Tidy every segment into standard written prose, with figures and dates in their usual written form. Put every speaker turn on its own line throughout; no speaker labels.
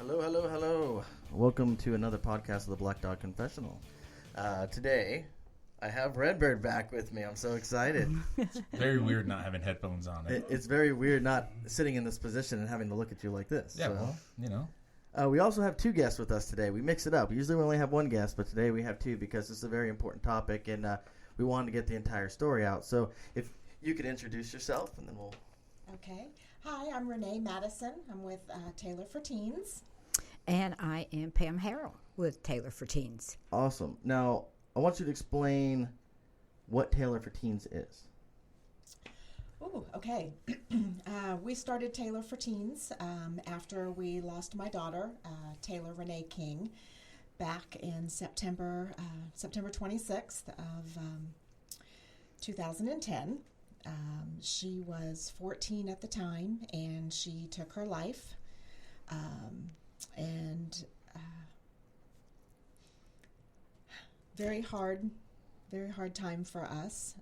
Hello, hello, hello. Welcome to another podcast of the Black Dog Confessional. Today, I have Redbird back with me. I'm so excited.
It's very weird not having headphones on.
It's very weird not sitting in this position and having to look at you like this.
Yeah,
so.
well, you know.
We also have two guests with us today. We mix it up. Usually we only have one guest, but today we have two because this is a very important topic, and we wanted to get the entire story out. So if you could introduce yourself, and then we'll...
Okay. Hi, I'm Renae Madison. I'm with Taylor for Teens.
And I am Pam Harrell with Taylor for Teens.
Awesome. Now, I want you to explain what Taylor for Teens is.
Oh, okay. We started Taylor for Teens after we lost my daughter, Taylor Renae King, back in September 26th of 2010. She was 14 at the time, and she took her life. Very hard time for us.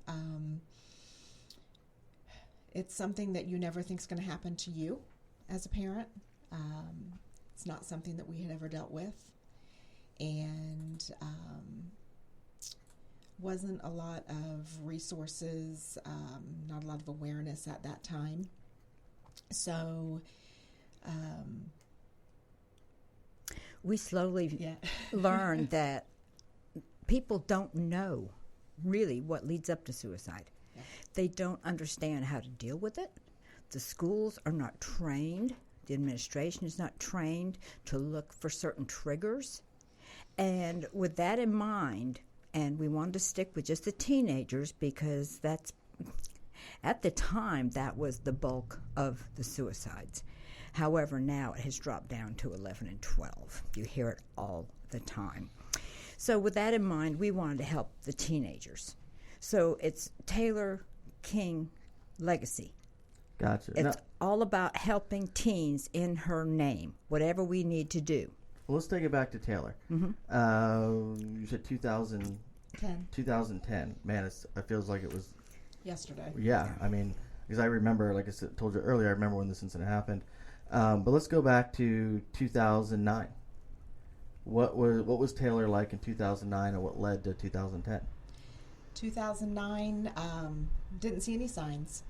It's something that you never think is going to happen to you as a parent. It's not something that we had ever dealt with, and wasn't a lot of resources, not a lot of awareness at that time. So
we slowly learned that people don't know really what leads up to suicide. Yeah. They don't understand how to deal with it. The schools are not trained. The administration is not trained to look for certain triggers. And with that in mind, and we wanted to stick with just the teenagers because that's, at the time, that was the bulk of the suicides. However, now it has dropped down to 11 and 12. You hear it all the time. So with that in mind, we wanted to help the teenagers. So it's Taylor King Legacy.
Gotcha.
It's all about helping teens in her name, whatever we need to do.
Well, let's take it back to Taylor.
Mm-hmm.
You said 2010. Man, it feels like it was...
yesterday.
Yeah, I mean, because I remember, like I told you earlier, I remember when this incident happened. But let's go back to 2009. What was Taylor like in 2009, and what led to 2010?
2009, didn't see any signs.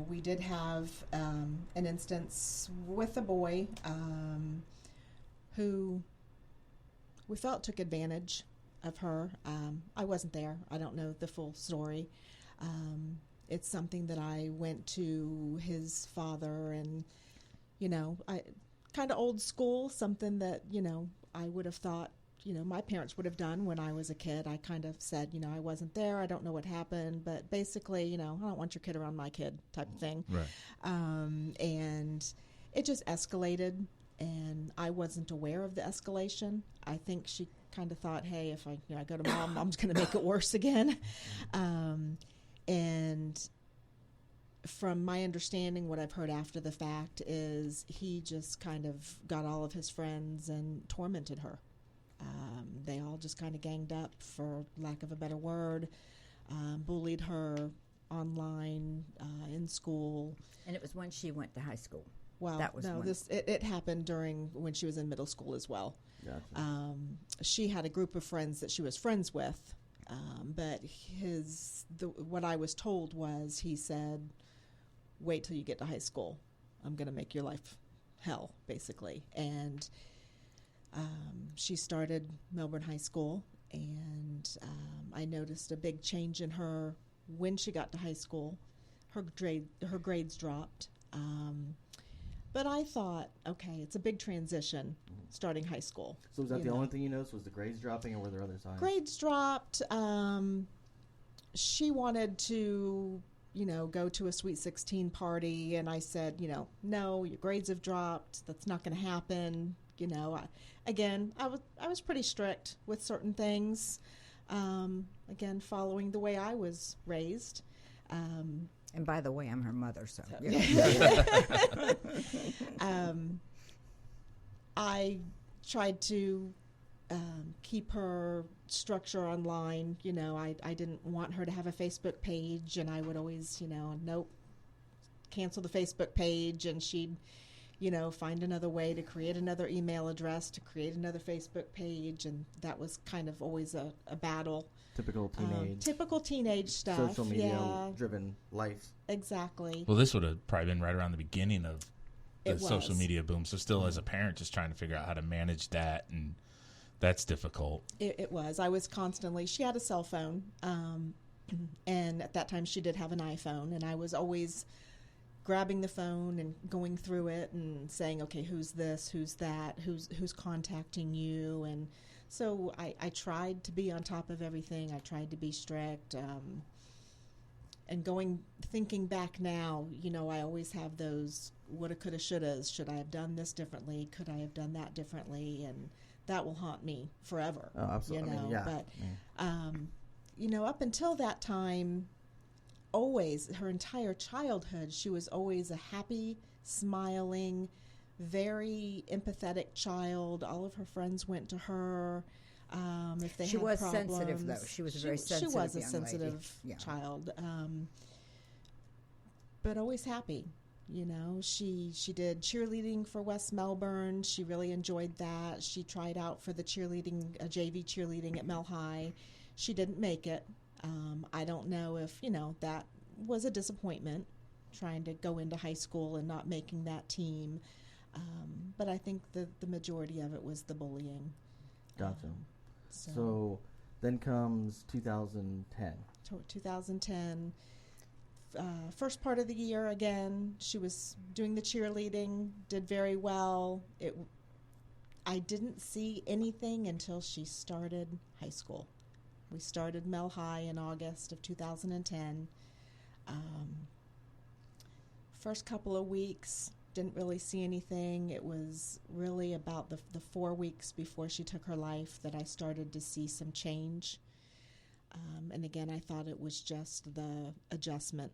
We did have an instance with a boy who we felt took advantage of her. I wasn't there. I don't know the full story. It's something that I went to his father, and, I kind of old school, something that, I would have thought, my parents would have done when I was a kid. I kind of said, I wasn't there. I don't know what happened, but basically, I don't want your kid around my kid type of thing.
Right.
And it just escalated, and I wasn't aware of the escalation. I think she kind of thought, hey, if I go to mom, mom's going to make it worse again. And from my understanding, what I've heard after the fact is he just kind of got all of his friends and tormented her. They all just kind of ganged up, for lack of a better word, bullied her online, in school.
And it was when she went to high school.
Well,
that was
no, it happened when she was in middle school as well.
Gotcha.
She had a group of friends that she was friends with, but what I was told was, he said, wait till you get to high school. I'm going to make your life hell, basically. And she started Melbourne High School, and I noticed a big change in her when she got to high school. Her grades dropped. But I thought, okay, it's a big transition starting high school.
So was that the only thing you noticed, was the grades dropping, or were there other signs?
Grades dropped. She wanted to, go to a Sweet 16 party, and I said, no, your grades have dropped. That's not going to happen. I was pretty strict with certain things. Again, following the way I was raised.
And by the way, I'm her mother, so.
I tried to keep her structure online. I didn't want her to have a Facebook page, and I would always, nope, cancel the Facebook page, and she'd, find another way to create another email address, to create another Facebook page, and that was kind of always a battle.
Typical teenage
stuff.
Social media driven life.
Exactly.
Well, this would have probably been right around the beginning of the social
was.
media boom. So still as a parent, just trying to figure out how to manage that, and that's difficult.
It was. I was constantly, she had a cell phone, and at that time she did have an iPhone, and I was always grabbing the phone and going through it and saying, okay, who's this, who's that, who's contacting you. And so I tried to be on top of everything. I tried to be strict. And thinking back now, I always have those woulda, coulda, shouldas. Should I have done this differently? Could I have done that differently? And that will haunt me forever.
Oh, absolutely.
But up until that time, always, her entire childhood, she was always a happy, smiling, very empathetic child. All of her friends went to her if they had problems.
She was sensitive, though. She was a very sensitive young lady. She was a sensitive
child, but always happy. She did cheerleading for West Melbourne. She really enjoyed that. She tried out for the JV cheerleading at Mel High. She didn't make it. I don't know if, that was a disappointment, trying to go into high school and not making that team. But I think the majority of it was the bullying.
Gotcha. So then comes 2010.
2010. First part of the year, again, she was doing the cheerleading, did very well. I didn't see anything until she started high school. We started Mel High in August of 2010. First couple of weeks, didn't really see anything. It was really about the 4 weeks before she took her life that I started to see some change. And again, I thought it was just the adjustment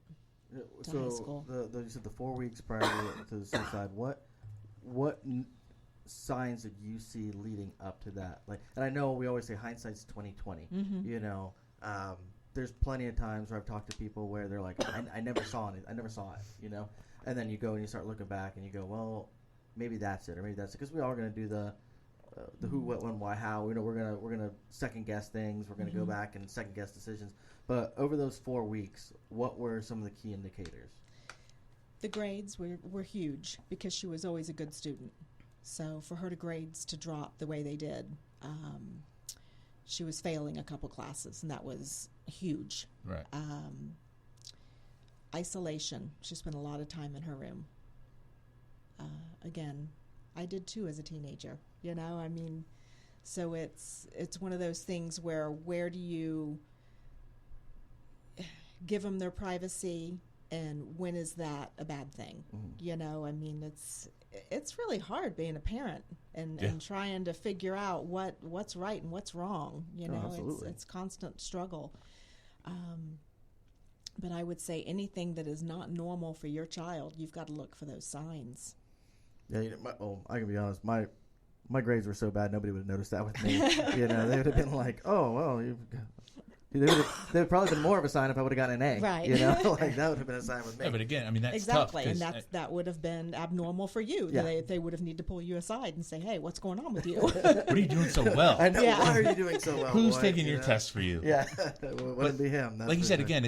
to high school.
You said the 4 weeks prior to the suicide. What signs did you see leading up to that? And I know we always say hindsight's 20/20.
Mm-hmm.
There's plenty of times where I've talked to people where they're like, I never saw it. I never saw it. And then you go and you start looking back and you go, well, maybe that's it, or maybe that's it, because we are going to do the who, what, when, why, how. We're gonna second guess things. We're gonna go back and second guess decisions. But over those 4 weeks, what were some of the key indicators?
The grades were huge because she was always a good student. So for her grades to drop the way they did, she was failing a couple classes, and that was huge.
Right.
Isolation. She spent a lot of time in her room. Again, I did too as a teenager. So it's one of those things where do you give them their privacy, and when is that a bad thing? Mm-hmm. It's really hard being a parent and trying to figure out what's right and what's wrong. It's constant struggle. But I would say anything that is not normal for your child, you've got to look for those signs. Yeah,
I can be honest. My grades were so bad, nobody would have noticed that with me. They would have been like, "Oh, well, they would probably been more of a sign if I would have gotten an A."
Right.
That would have been a sign with me.
Yeah, but again, that's
exactly,
tough.
And that would have been abnormal for you.
Yeah.
They would have needed to pull you aside and say, "Hey, what's going on with you?
What are you doing so well?
I know. Yeah. Why are you doing so well?
Who's taking your test for you?"
Yeah, it wouldn't be him.
Like you said, again,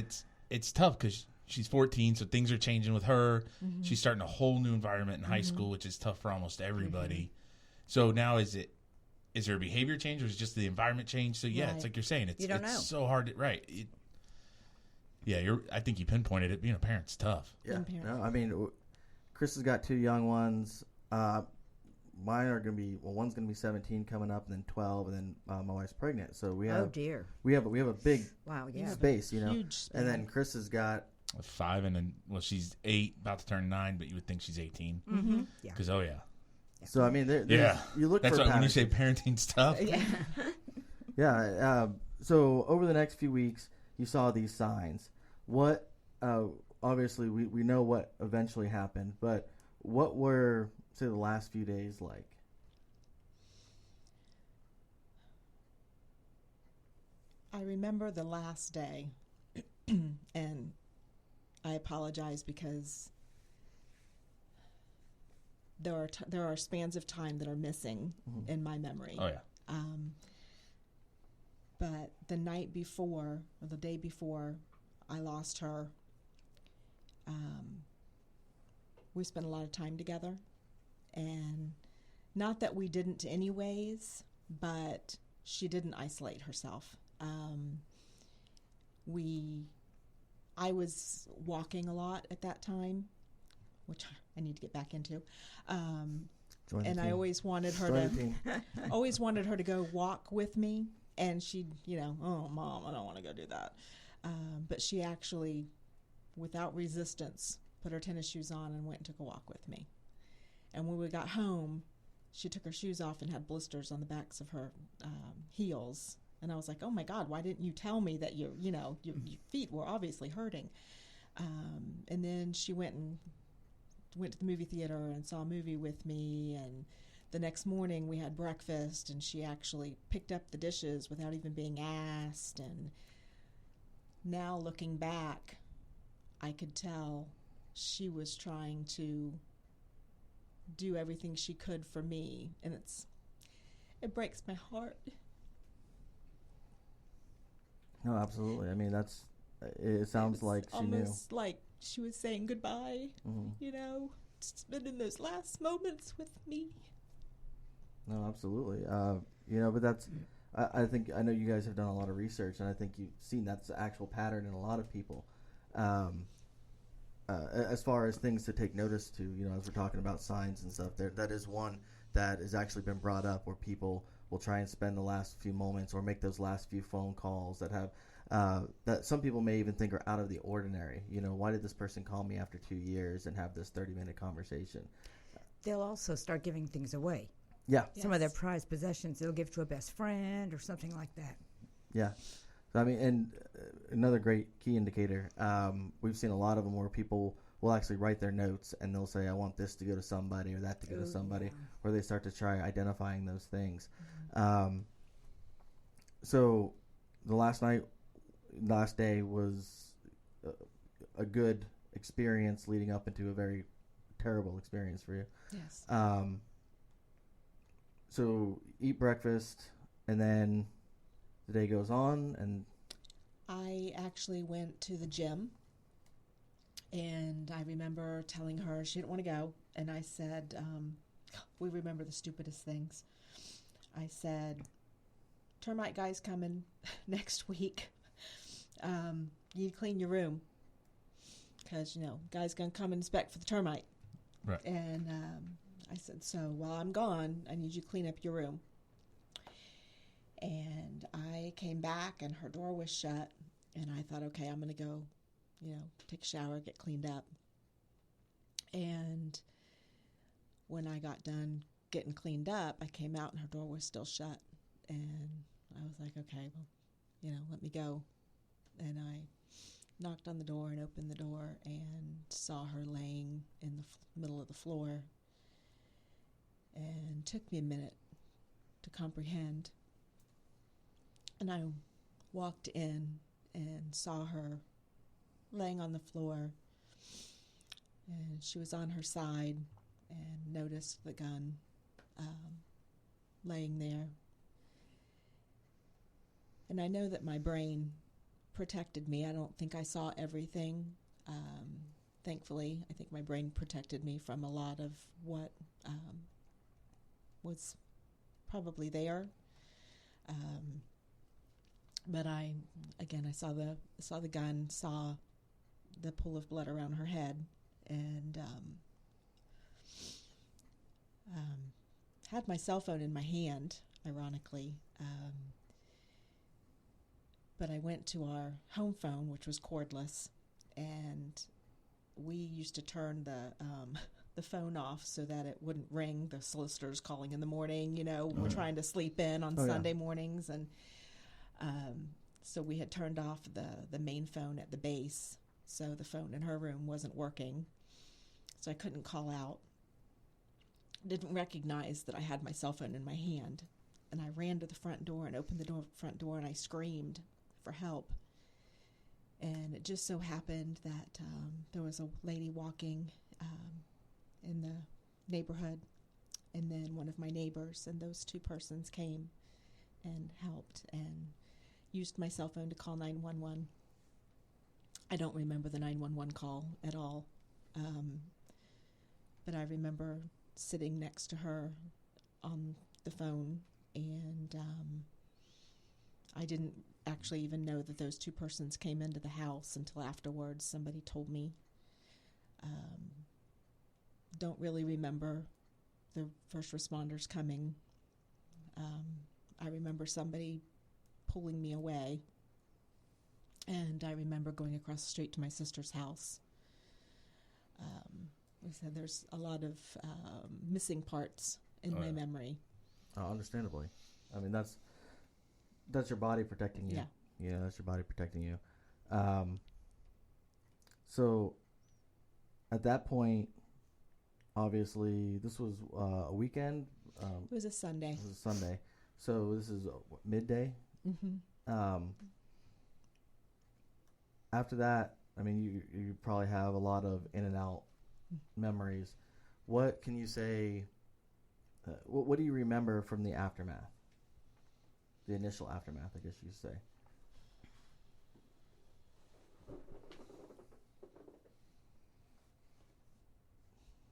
it's tough because she's 14, so things are changing with her. Mm-hmm. She's starting a whole new environment in high school, which is tough for almost everybody. Mm-hmm. So now is there a behavior change, or is it just the environment change? So yeah, It's like you're saying, it's so hard to I think you pinpointed it. Being a parent's tough.
Yeah, no, Chris has got 2 young ones. Mine are going to be one's going to be 17 coming up, and then 12, and then my wife's pregnant. So we have we have a big space,
huge space.
And then Chris has got
5, and then she's 8, about to turn 9, but you would think she's 18.
Mm-hmm.
Yeah, because
So you look
That's
for
when you say parenting's tough.
Yeah.
Yeah. So over the next few weeks, you saw these signs. What? Obviously, we know what eventually happened, but what were, say, the last few days like?
I remember the last day, and I apologize because there are spans of time that are missing in my memory.
Oh yeah.
But the night before, or the day before I lost her, we spent a lot of time together. And not that we didn't anyways, but she didn't isolate herself. I was walking a lot at that time, which I need to get back into. And I always wanted her to go walk with me. And she'd, oh, Mom, I don't want to go do that. But she actually, without resistance, put her tennis shoes on and went and took a walk with me. And when we got home, she took her shoes off and had blisters on the backs of her heels. And I was like, oh, my God, why didn't you tell me that your feet were obviously hurting? And then she went to the movie theater and saw a movie with me. And the next morning we had breakfast, and she actually picked up the dishes without even being asked. And now looking back, I could tell she was trying to do everything she could for me, and it breaks my heart.
No, absolutely. I mean, it sounds like she knew.
Almost like she was saying goodbye, spending those last moments with me.
No, absolutely. But I think, I know you guys have done a lot of research, and I think you've seen that's the actual pattern in a lot of people. As far as things to take notice to, as we're talking about signs and stuff, that is one that has actually been brought up, where people will try and spend the last few moments or make those last few phone calls that have that some people may even think are out of the ordinary. Why did this person call me after 2 years and have this 30-minute conversation?
They'll also start giving things away.
Yeah.
Some of their prized possessions they'll give to a best friend or something like that.
Yeah. So, I mean, and another great key indicator, we've seen a lot of them where people will actually write their notes and they'll say, I want this to go to somebody or that to go to somebody,
yeah.
Or they start to try identifying those things. So the last day was a good experience leading up into a very terrible experience for you.
Yes.
So eat breakfast, and then the day goes on, and
I actually went to the gym, and I remember telling her she didn't want to go, and I said, we remember the stupidest things. I said, termite guy's coming next week. You need to clean your room, because, guy's going to come and inspect for the termite.
Right.
And I said, so while I'm gone, I need you to clean up your room. And I came back, and her door was shut, and I thought, okay, I'm going to go, take a shower, get cleaned up. And when I got done getting cleaned up, I came out, and her door was still shut. And I was like, okay, well, let me go. And I knocked on the door and opened the door and saw her laying in the middle of the floor. And it took me a minute to comprehend. And I walked in and saw her laying on the floor. And she was on her side and noticed the gun laying there. And I know that my brain protected me. I don't think I saw everything. Thankfully, I think my brain protected me from a lot of what was probably there. But I saw the gun, saw the pool of blood around her head, and had my cell phone in my hand, ironically. But I went to our home phone, which was cordless, and we used to turn the phone off so that it wouldn't ring. The solicitors calling in the morning, we're trying to sleep in on Sunday mornings, and so we had turned off the main phone at the base, so the phone in her room wasn't working, so I couldn't call out. Didn't recognize that I had my cell phone in my hand, and I ran to the front door and opened the front door, and I screamed for help. And it just so happened that there was a lady walking in the neighborhood, and then one of my neighbors, and those two persons came and helped and used my cell phone to call 911. I don't remember the 911 call at all, but I remember sitting next to her on the phone, and I didn't actually even know that those two persons came into the house until afterwards. Somebody told me. Don't really remember the first responders coming. I remember somebody pulling me away, and I remember going across the street to my sister's house. Like I said, there's a lot of missing parts in my memory.
Understandably. I mean, that's your body protecting you. Yeah, that's your body protecting you. So at that point, obviously, this was a weekend.
It was a Sunday.
This is a Sunday. So this is midday.
Mm-hmm.
After that, I mean, you probably have a lot of in and out memories. What can you say? What do you remember from the aftermath? The initial aftermath, I guess you could say.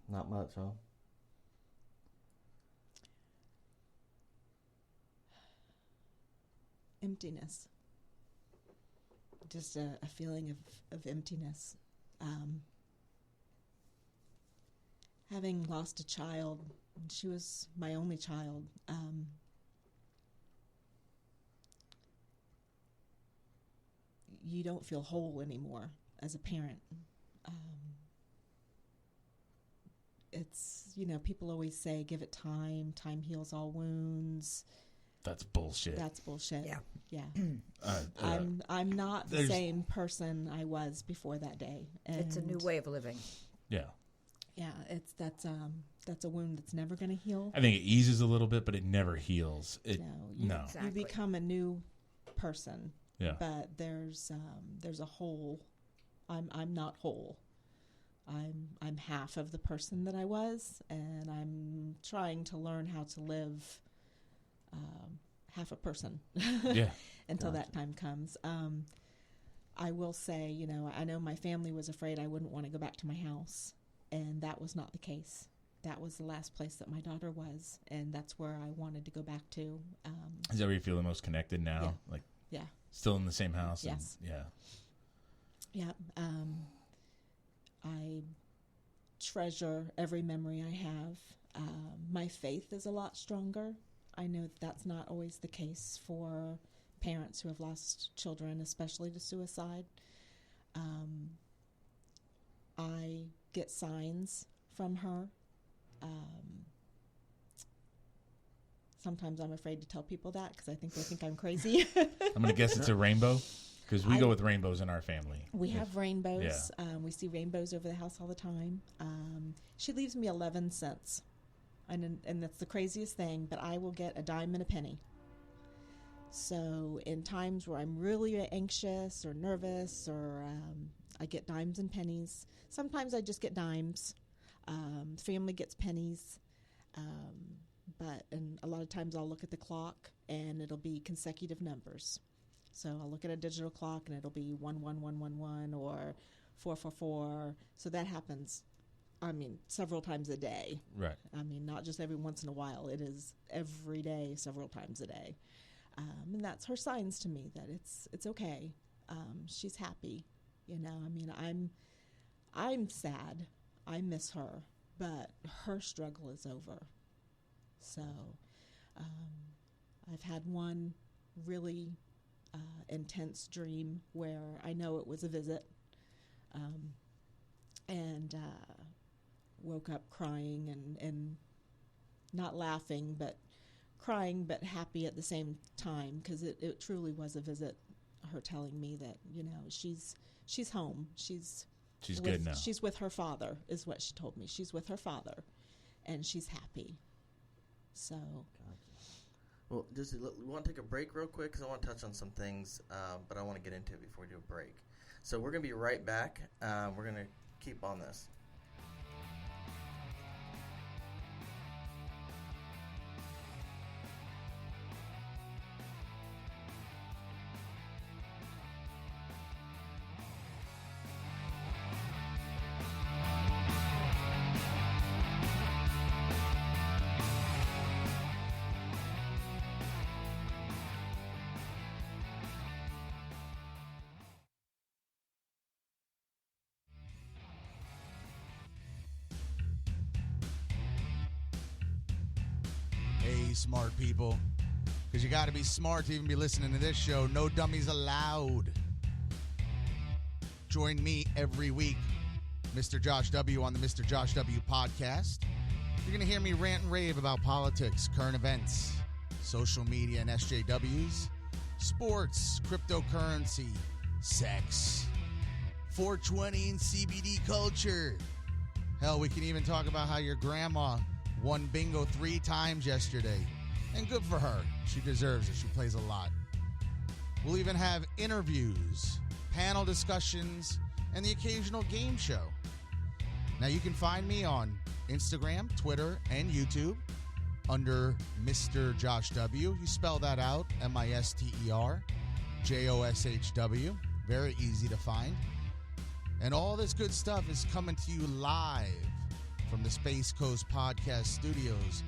Not much, huh?
Emptiness. Just a feeling of emptiness. Having lost a child, she was my only child. You don't feel whole anymore as a parent. It's, people always say, give it time. Time heals all wounds.
That's bullshit.
Yeah. I'm not the same person I was before that day. And
it's a new way of living.
Yeah.
Yeah, that's a wound that's never going to heal.
I think it eases a little bit, but it never heals. No.
Exactly. You become a new person.
Yeah.
But there's a hole. I'm not whole. I'm half of the person that I was, and I'm trying to learn how to live half a person.
Yeah.
Until that time comes. I will say, I know my family was afraid I wouldn't want to go back to my house, and that was not the case. That was the last place that my daughter was, and that's where I wanted to go back to.
Is that where you feel the most connected now?
Yeah.
Still in the same house?
Yes. Yeah. I treasure every memory I have. My faith is a lot stronger. I know that that's not always the case for parents who have lost children, especially to suicide. I get signs from her. Sometimes I'm afraid to tell people that because I think they think I'm crazy.
I'm going to guess it's a rainbow because we go with rainbows in our family.
We have rainbows. Yeah. We see rainbows over the house all the time. She leaves me 11 cents. And that's the craziest thing, but I will get a dime and a penny. So in times where I'm really anxious or nervous, or I get dimes and pennies. Sometimes I just get dimes. Family gets pennies. And a lot of times I'll look at the clock and it'll be consecutive numbers. So I'll look at a digital clock and it'll be 11111 or 444. So that happens, several times a day.
Right.
Not just every once in a while. It is every day, several times a day. And that's her signs to me that it's okay. She's happy. I'm sad. I miss her, but her struggle is over. So I've had one really intense dream where I know it was a visit, and woke up crying and not laughing, but crying, but happy at the same time, because it truly was a visit. Her telling me that she's home. She's
good now.
She's with her father, is what she told me. She's with her father, and she's happy. So.
Well, we want to take a break real quick because I want to touch on some things, but I want to get into it before we do a break. So we're going to be right back. We're going to keep on this.
smart, people. Because you got to be smart to even be listening to this show. No dummies allowed. Join me every week, Mr. Josh W. on the Mr. Josh W. podcast. You're going to hear me rant and rave about politics, current events, social media and SJWs, sports, cryptocurrency, sex, 420 and CBD culture. Hell, we can even talk about how your grandma won bingo 3 times yesterday. And good for her. She deserves it. She plays a lot. We'll even have interviews, panel discussions, and the occasional game show. Now, you can find me on Instagram, Twitter, and YouTube under Mr. Josh W. You spell that out, MisterJoshw. Very easy to find. And all this good stuff is coming to you live from the Space Coast Podcast Studios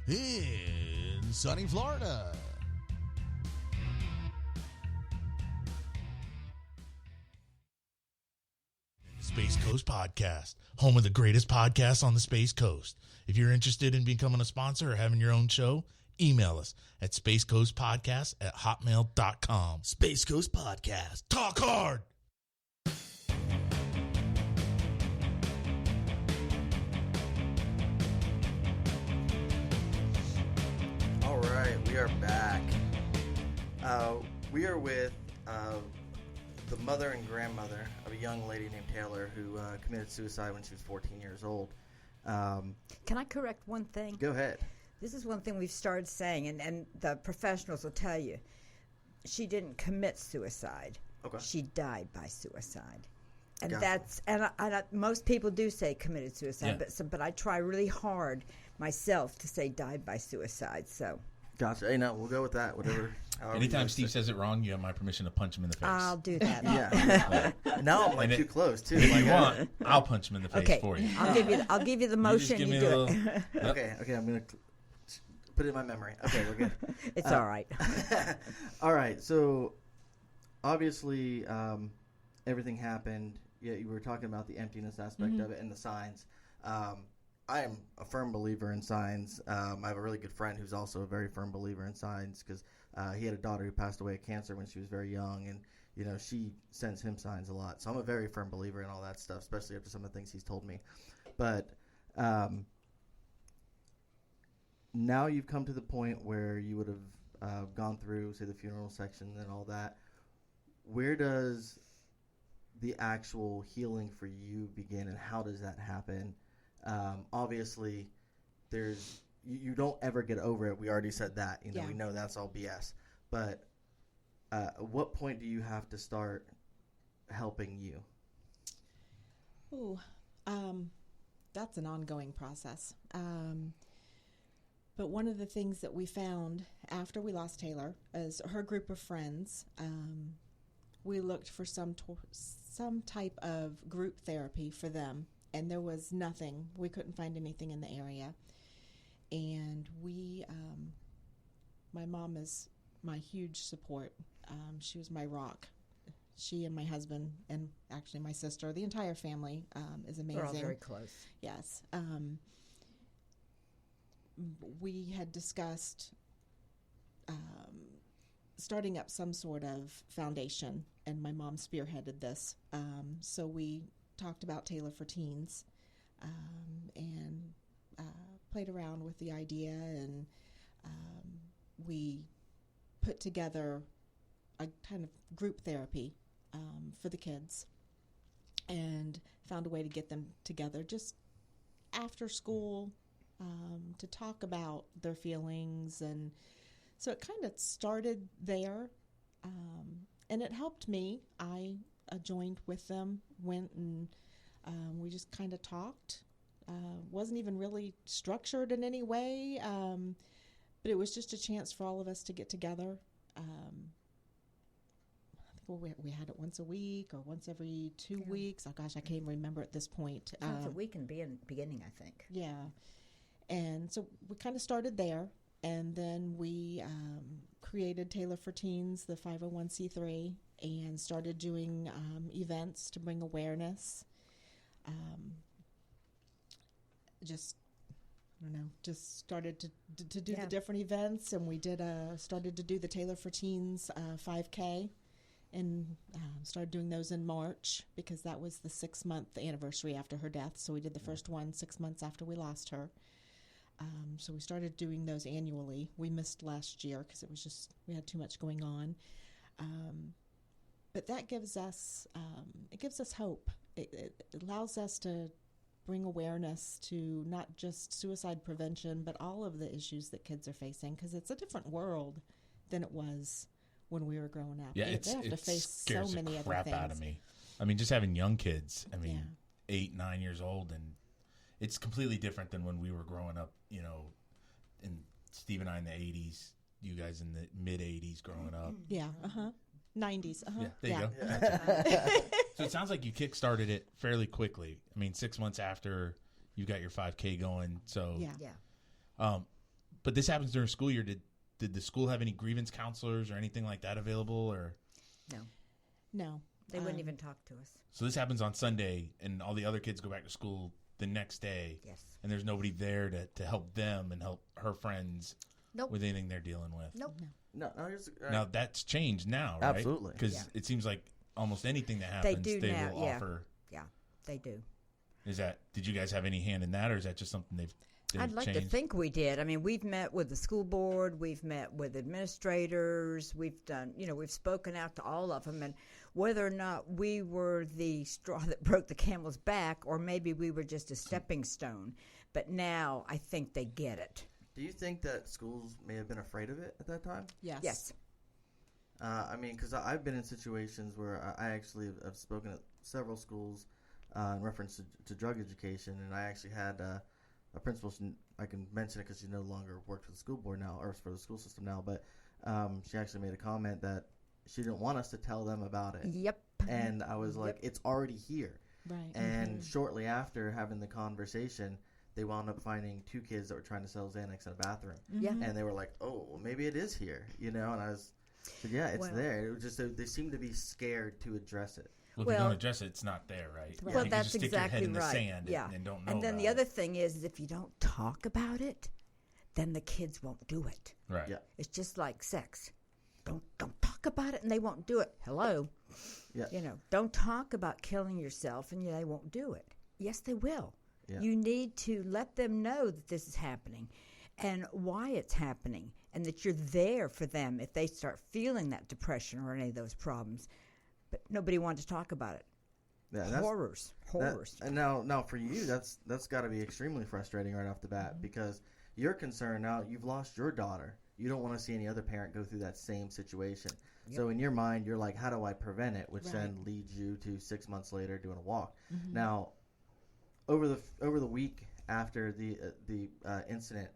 in sunny Florida.
Space Coast Podcast, home of the greatest podcasts on the Space Coast. If you're interested in becoming a sponsor or having your own show, email us at spacecoastpodcast@hotmail.com.
Space Coast Podcast.
Talk hard!
All right, we are back. We are with the mother and grandmother of a young lady named Taylor who committed suicide when she was 14 years old.
Can I correct one thing?
Go ahead.
This is one thing we've started saying, and the professionals will tell you. She didn't commit suicide.
Okay.
She died by suicide. And
Gotcha.
that's most people do say committed suicide, but I try really hard myself to say died by suicide. So
Gotcha. Hey, no, we'll go with that. Whatever.
Anytime Steve says it wrong, you have my permission to punch him in the face.
I'll do that.
Yeah. Now I'm like too close too.
If
Like,
you want, I'll punch him in the face
Okay,
for you.
I'll give you the motion.
give
You
me
do
a
it.
little-
Okay. I'm gonna put it in my memory. Okay, we're good.
It's all right.
All right. So obviously, everything happened. Yeah, you were talking about the emptiness aspect of it and the signs. I am a firm believer in signs. I have a really good friend who's also a very firm believer in signs because he had a daughter who passed away of cancer when she was very young, and she sends him signs a lot. So I'm a very firm believer in all that stuff, especially after some of the things he's told me. But now you've come to the point where you would have gone through, say, the funeral section and all that. Where does the actual healing for you begin, and how does that happen? Obviously, you don't ever get over it. We already said that.
Yeah.
We know that's all BS. But at what point do you have to start helping you?
Ooh, that's an ongoing process. But one of the things that we found after we lost Taylor is her group of friends. We looked for some type of group therapy for them, and there was nothing. We couldn't find anything in the area. And my mom is my huge support. She was my rock. She and my husband, and actually my sister, the entire family is amazing.
We're all very close.
Yes. We had discussed starting up some sort of foundation, and my mom spearheaded this. So we talked about Taylor for Teens and played around with the idea, and we put together a kind of group therapy for the kids and found a way to get them together just after school to talk about their feelings. And so it kind of started there, and it helped me. I joined with them, went and we just kind of talked. Wasn't even really structured in any way, but it was just a chance for all of us to get together. I think we had it once a week or once every 2 weeks. Oh gosh, I can't even remember at this point.
Once a week in the beginning, I think.
Yeah. And so we kind of started there, and then we created Taylor for Teens, the 501c3, and started doing events to bring awareness. Just don't know, just started to do
Yeah.
the different events, and we did started to do the Taylor for Teens 5K, and started doing those in March because that was the 6-month anniversary after her death. So we did the first one 6 months after we lost her. So we started doing those annually. We missed last year because we had too much going on. But that gives us hope. It allows us to bring awareness to not just suicide prevention, but all of the issues that kids are facing, because it's a different world than it was when we were growing up.
Yeah,
they have to face so many
the
other
crap
things.
out of me. I mean, just having young kids. I mean,
Yeah.
8, 9 years old, and it's completely different than when we were growing up. You know, in Steve and I in the 80s, you guys in the mid 80s growing up.
Yeah, 90s,
Yeah, there you go. So it sounds like you kick-started it fairly quickly. I mean, 6 months after you got your 5K going. So
Yeah.
Yeah.
But this happens during school year. Did the school have any grievance counselors or anything like that available? Or
No.
They wouldn't even talk to us.
so this happens on Sunday, and all the other kids go back to school the next day.
Yes.
And there's nobody there to help them and help her friends
Nope.
with anything they're dealing with.
Nope.
No, here's
Now that's changed now, right?
Absolutely.
Because
Yeah.
it seems like almost anything that happens,
do now,
will
yeah.
offer.
Yeah, they do.
Did you guys have any hand in that, or is that just something they've
I'd like
changed?
to think we did. I mean, we've met with the school board, we've met with administrators, we've done, we've spoken out to all of them, and whether or not we were the straw that broke the camel's back, or maybe we were just a stepping stone, but now I think they get it.
Do you think that schools may have been afraid of it at that time?
Yes.
Yes.
I mean, because I've been in situations where I actually have spoken at several schools in reference to drug education, and I actually had a principal. I can mention it because she no longer works for the school board now, or for the school system now, but she actually made a comment that she didn't want us to tell them about it.
Yep.
And I was like, it's already here.
Right.
And shortly after having the conversation, they wound up finding 2 kids that were trying to sell Xanax in a bathroom.
Yeah.
And they were like, oh, well, maybe it is here, And I said, yeah, it's
Well-
there. It was just they seem to be scared to address it.
Well, if you
Well-
don't address it, it's not there, right?
Well,
You can
that's
just stick
exactly
your head in
right.
the sand
Yeah.
and don't know
And then
about
the other
it.
thing is, if you don't talk about it, then the kids won't do it.
Right.
Yeah.
It's just like sex. Don't talk about it, and they won't do it. Hello.
Yeah.
Don't talk about killing yourself, and they won't do it. Yes, they will.
Yeah.
You need to let them know that this is happening and why it's happening, and that you're there for them if they start feeling that depression or any of those problems. But nobody wanted to talk about it.
Yeah,
Horrors.
And now for you, that's got to be extremely frustrating right off the bat because you're concerned now. You've lost your daughter. You don't want to see any other parent go through that same situation.
Yep.
So in your mind, you're like, how do I prevent it? Which
Right.
then leads you to 6 months later doing a walk. Now, over the week after the incident,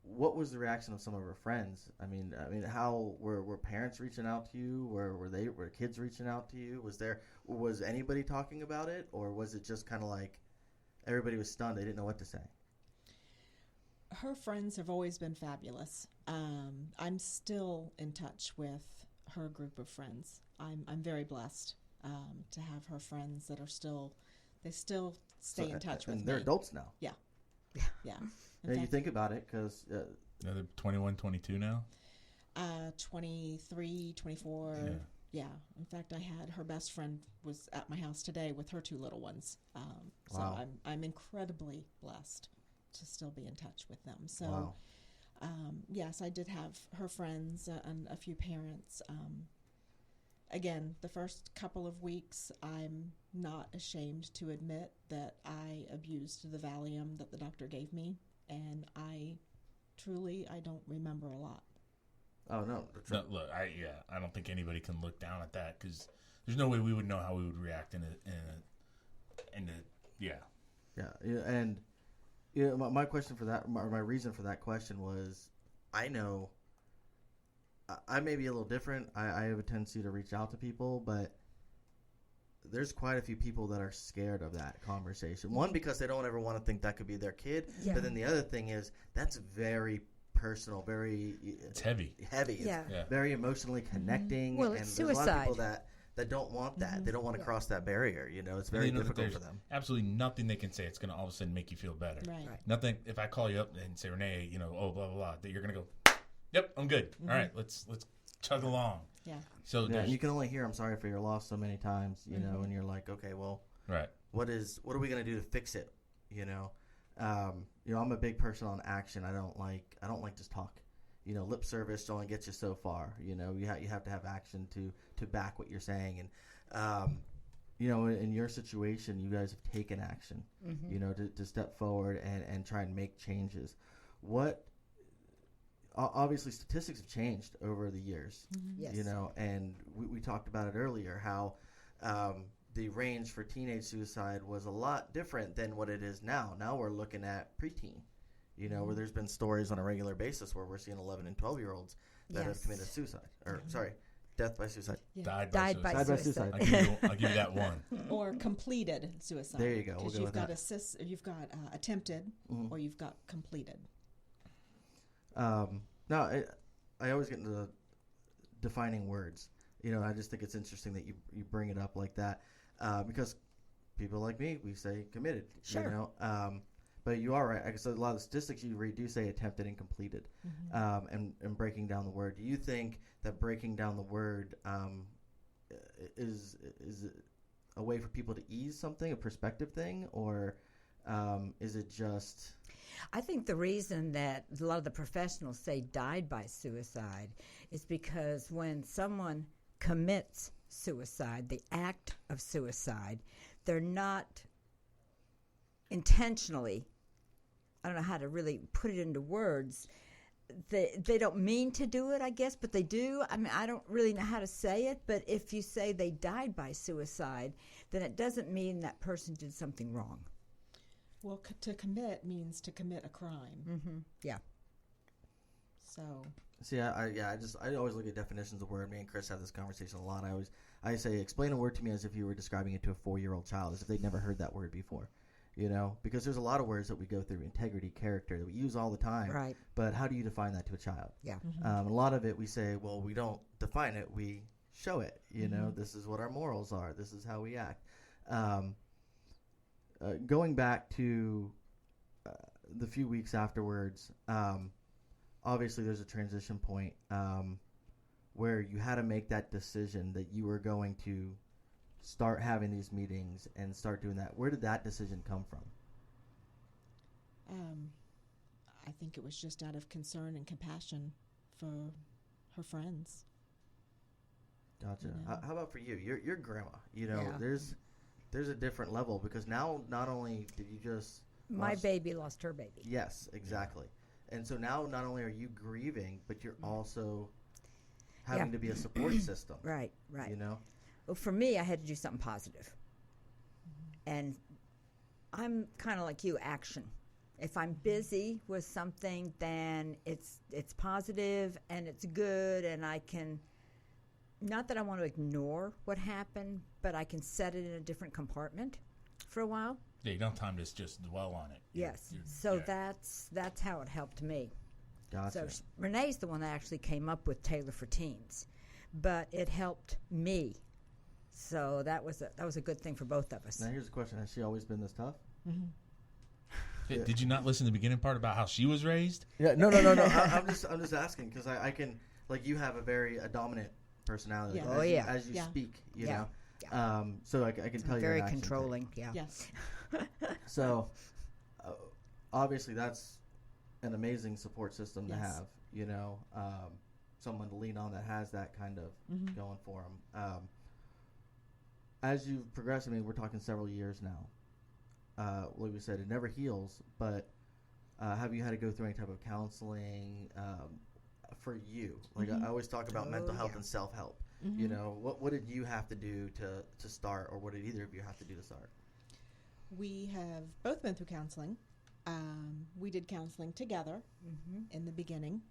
what was the reaction of some of her friends? I mean, how were parents reaching out to you? Were kids reaching out to you? Was anybody talking about it, or was it just kind of like everybody was stunned? They didn't know what to say.
Her friends have always been fabulous. I'm still in touch with her group of friends. I'm very blessed to have her friends that are still stay in touch with
and they're
me.
adults now.
Yeah. In
Now you
fact,
think about it, because
They're 21, 22 now.
23, 24. Yeah. In fact, I had her best friend was at my house today with her 2 little ones. So
Wow.
I'm incredibly blessed to still be in touch with them. So,
wow.
yes, I did have her friends and a few parents. Again, the first couple of weeks, I'm not ashamed to admit that I abused the Valium that the doctor gave me, and I don't remember a lot.
Oh no.
No, look, I don't think anybody can look down at that because there's no way we would know how we would react in a
Yeah, and my question for that, my reason for that question was, I know I may be a little different. I have a tendency to reach out to people, but there's quite a few people that are scared of that conversation. One, because they don't ever want to think that could be their kid,
Yeah.
but then the other thing is that's very personal, very
it's heavy.
It's
Yeah.
Yeah.
very emotionally connecting.
Well,
and
it's
there's a lot of people
suicide.
that don't want that. They don't want to cross that barrier. You know, it's
And
very
they know that
difficult
there's
for them.
absolutely nothing they can say. It's going to all of a sudden make you feel better.
Right.
Nothing. If I call you up and say, Renae, you know, oh, blah, blah, blah, that you're going to go, yep, I'm good. All right, let's chug along.
Yeah.
So
Yeah, you can only hear "I'm sorry for your loss" so many times, you know, and you're like, okay, well,
right.
what are we gonna do to fix it? You know, I'm a big person on action. I don't like just talk. You know, lip service only gets you so far. You know, you have to have action to back what you're saying. And you know, in your situation, you guys have taken action. You know, to step forward and try and make changes. Obviously, statistics have changed over the years.
Yes.
You know, and we talked about it earlier how the range for teenage suicide was a lot different than what it is now. Now we're looking at preteen, you know, where there's been stories on a regular basis where we're seeing 11 and 12-year-olds that have committed suicide. Or, sorry, death by suicide.
Yeah.
Died by
suicide.
I'll give you that one.
Or completed suicide.
There you go. We'll
Because
go
you've
with
got
that.
you've got attempted, or you've got completed.
No, I always get into defining words. You know, I just think it's interesting that you bring it up like that because people like me, we say committed.
Sure.
You know, but you are right. I guess a lot of the statistics you read do say attempted and completed, and breaking down the word. Do you think that breaking down the word is a way for people to ease something, a perspective thing, or is it just?
I think the reason that a lot of the professionals say died by suicide is because when someone commits suicide, the act of suicide, they're not intentionally, I don't know how to really put it into words, they don't mean to do it, I guess, but they do. I mean, I don't really know how to say it, but if you say they died by suicide, then it doesn't mean that person did something wrong.
Well, to commit means to commit a crime.
Yeah.
So.
See, I always look at definitions of word. Me and Chris have this conversation a lot. I say, explain a word to me as if you were describing it to a 4-year-old child, as if they'd never heard that word before. You know, because there's a lot of words that we go through, integrity, character, that we use all the time.
Right.
But how do you define that to a child?
Yeah.
A lot of it we say, well, we don't define it, we show it. You know, this is what our morals are. This is how we act. Going back to the few weeks afterwards, obviously there's a transition point where you had to make that decision that you were going to start having these meetings and start doing that. Where did that decision come from?
I think it was just out of concern and compassion for her friends.
Gotcha.
You know.
How about for you? Your grandma. You know,
Yeah.
there's a different level because now not only did you just
My baby lost her baby.
Yes, exactly. And so now not only are you grieving, but you're also having to be a support system.
Right.
You know?
Well, for me, I had to do something positive. And I'm kind of like you, action. If I'm busy with something, then it's positive and it's good, and I can, not that I want to ignore what happened, but I can set it in a different compartment for a while.
Yeah, you don't have time to just dwell on it.
Yes.
You're-
So
yeah.
that's how it helped me.
Gotcha.
So Renee's the one that actually came up with Taylor for Teens, but it helped me. So that was a good thing for both of us.
Now here's a question: has she always been this tough?
Did you not listen to the beginning part about how she was raised?
Yeah, no. I'm just asking because I can, like, you have a dominant personality.
Yeah.
As
Oh,
you,
yeah.
as you
Yeah.
speak, you
Yeah.
know.
Yeah.
So I can tell you're
Very
an action
controlling. Yeah.
Yes.
So, obviously, that's an amazing support system to
Yes.
have. You know, someone to lean on that has that kind of going for them. As you progress, I mean, we're talking several years now. Like we said, it never heals. But have you had to go through any type of counseling for you? Like I always talk about mental health and self-help. You know, what did you have to do to start, or what did either of you have to do to start?
We have both been through counseling. We did counseling together in the beginning,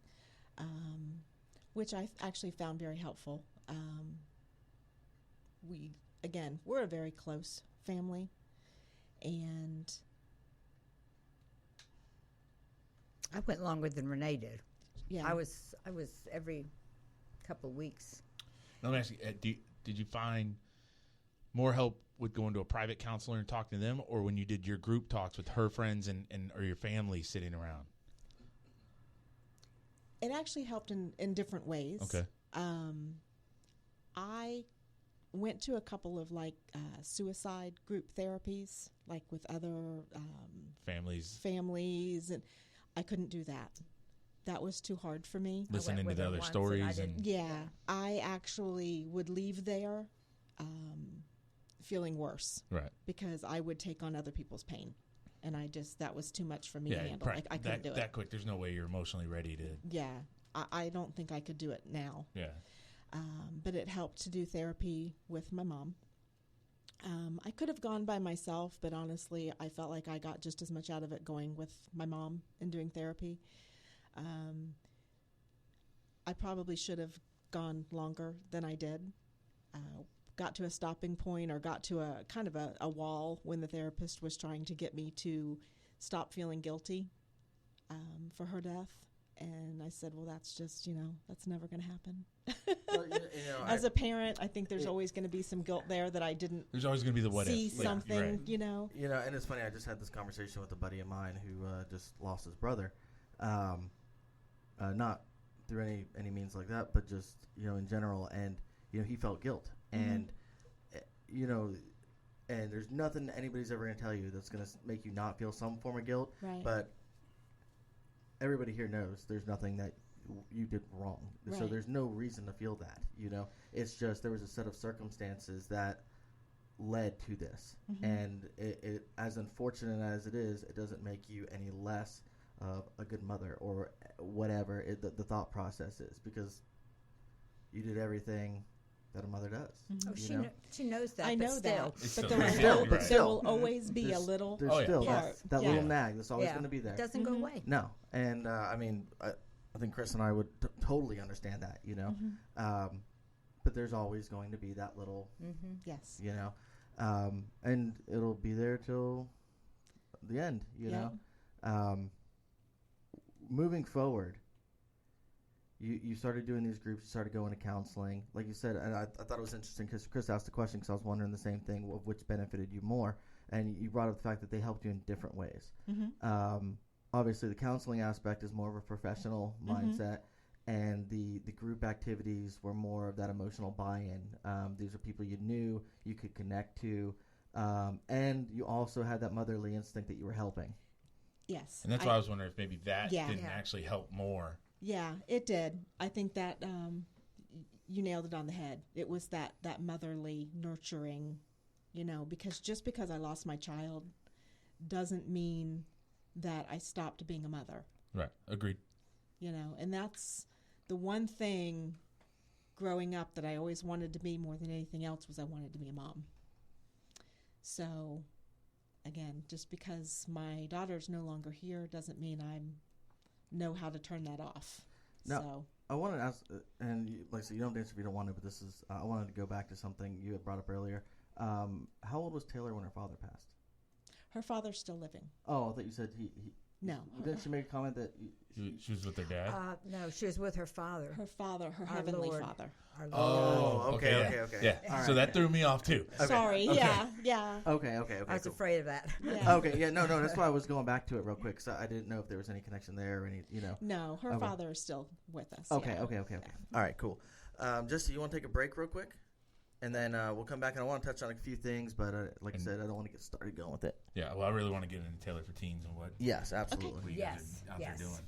which I actually found very helpful. We're a very close family, and
I went longer than Renae did.
yeah,
I was every couple of weeks.
Let me ask you, did you find more help with going to a private counselor and talking to them, or when you did your group talks with her friends and or your family sitting around?
It actually helped in different ways.
Okay.
I went to a couple of suicide group therapies, like with other families, and I couldn't do that. That was too hard for me.
Listening to the other stories.
I actually would leave there feeling worse.
Right.
Because I would take on other people's pain. And that was too much for me to handle. I couldn't do it.
That quick, there's no way you're emotionally ready to.
Yeah. I don't think I could do it now.
Yeah.
But it helped to do therapy with my mom. I could have gone by myself, but honestly, I felt like I got just as much out of it going with my mom and doing therapy. I probably should have gone longer than I did. Got to a stopping point, or got to a kind of a wall when the therapist was trying to get me to stop feeling guilty for her death. And I said, well, that's just, that's never going to happen.
Well,
As a parent, I think there's always going to be some guilt there that I didn't.
There's always going to be the what
see
if.
something,
right.
And it's funny. I just had this conversation with a buddy of mine who just lost his brother, not through any means like that, but just in general. And he felt guilt, and and there's nothing anybody's ever going to tell you that's going to make you not feel some form of guilt.
Right.
But everybody here knows there's nothing that you did wrong.
Right.
So there's no reason to feel that, It's just there was a set of circumstances that led to this.
Mm-hmm.
And it as unfortunate as it is, it doesn't make you any less of a good mother or whatever the thought process is, because you did everything that a mother does.
Mm-hmm.
She knows that.
I know
still.
that.
But
there will always be a little
there's
yeah.
still
part.
that little nag that's always going to be there.
It doesn't go away.
No. And I think Chris and I would totally understand that, but there's always going to be that little,
yes,
and it'll be there till the end, you know. Moving forward, you started doing these groups, you started going to counseling, like you said, and I thought it was interesting because Chris asked the question because I was wondering the same thing, of which benefited you more, and you brought up the fact that they helped you in different ways. Obviously, the counseling aspect is more of a professional mindset, and the group activities were more of that emotional buy-in. These are people you knew, you could connect to, and you also had that motherly instinct that you were helping.
Yes.
And that's why I was wondering if maybe that didn't
Yeah.
actually help more.
Yeah, it did. I think that you nailed it on the head. It was that motherly nurturing, because just because I lost my child doesn't mean that I stopped being a mother.
Right. Agreed.
And that's the one thing growing up that I always wanted to be more than anything else was I wanted to be a mom. So, again, just because my daughter's no longer here doesn't mean I know how to turn that off.
Now,
So
I wanted to ask, and like I said, you don't answer if you don't want to, but this is, I wanted to go back to something you had brought up earlier. How old was Taylor when her father passed?
her father's still living.
Oh, I thought you said he
No.
didn't she make a comment that
She was with her dad?
No, she was with her father.
Her father, her
Our
heavenly
Lord.
Father.
Our Lord.
Oh, okay.
Yeah.
All
So
right.
that threw me off too.
Okay.
Sorry.
Okay.
Yeah.
Okay.
I was
cool.
afraid of that.
Yeah.
Okay, yeah, no, that's why I was going back to it real quick, because I didn't know if there was any connection there or any,
No, her
Okay.
father is still with us.
Okay,
yeah.
okay. All right, cool. Jesse, you want to take a break real quick? And then we'll come back, and I want to touch on a few things, but like I said, I don't want to get started going with it.
Yeah, well, I really want to get into Taylor for Teens and what
Yes, absolutely.
you guys are out there doing.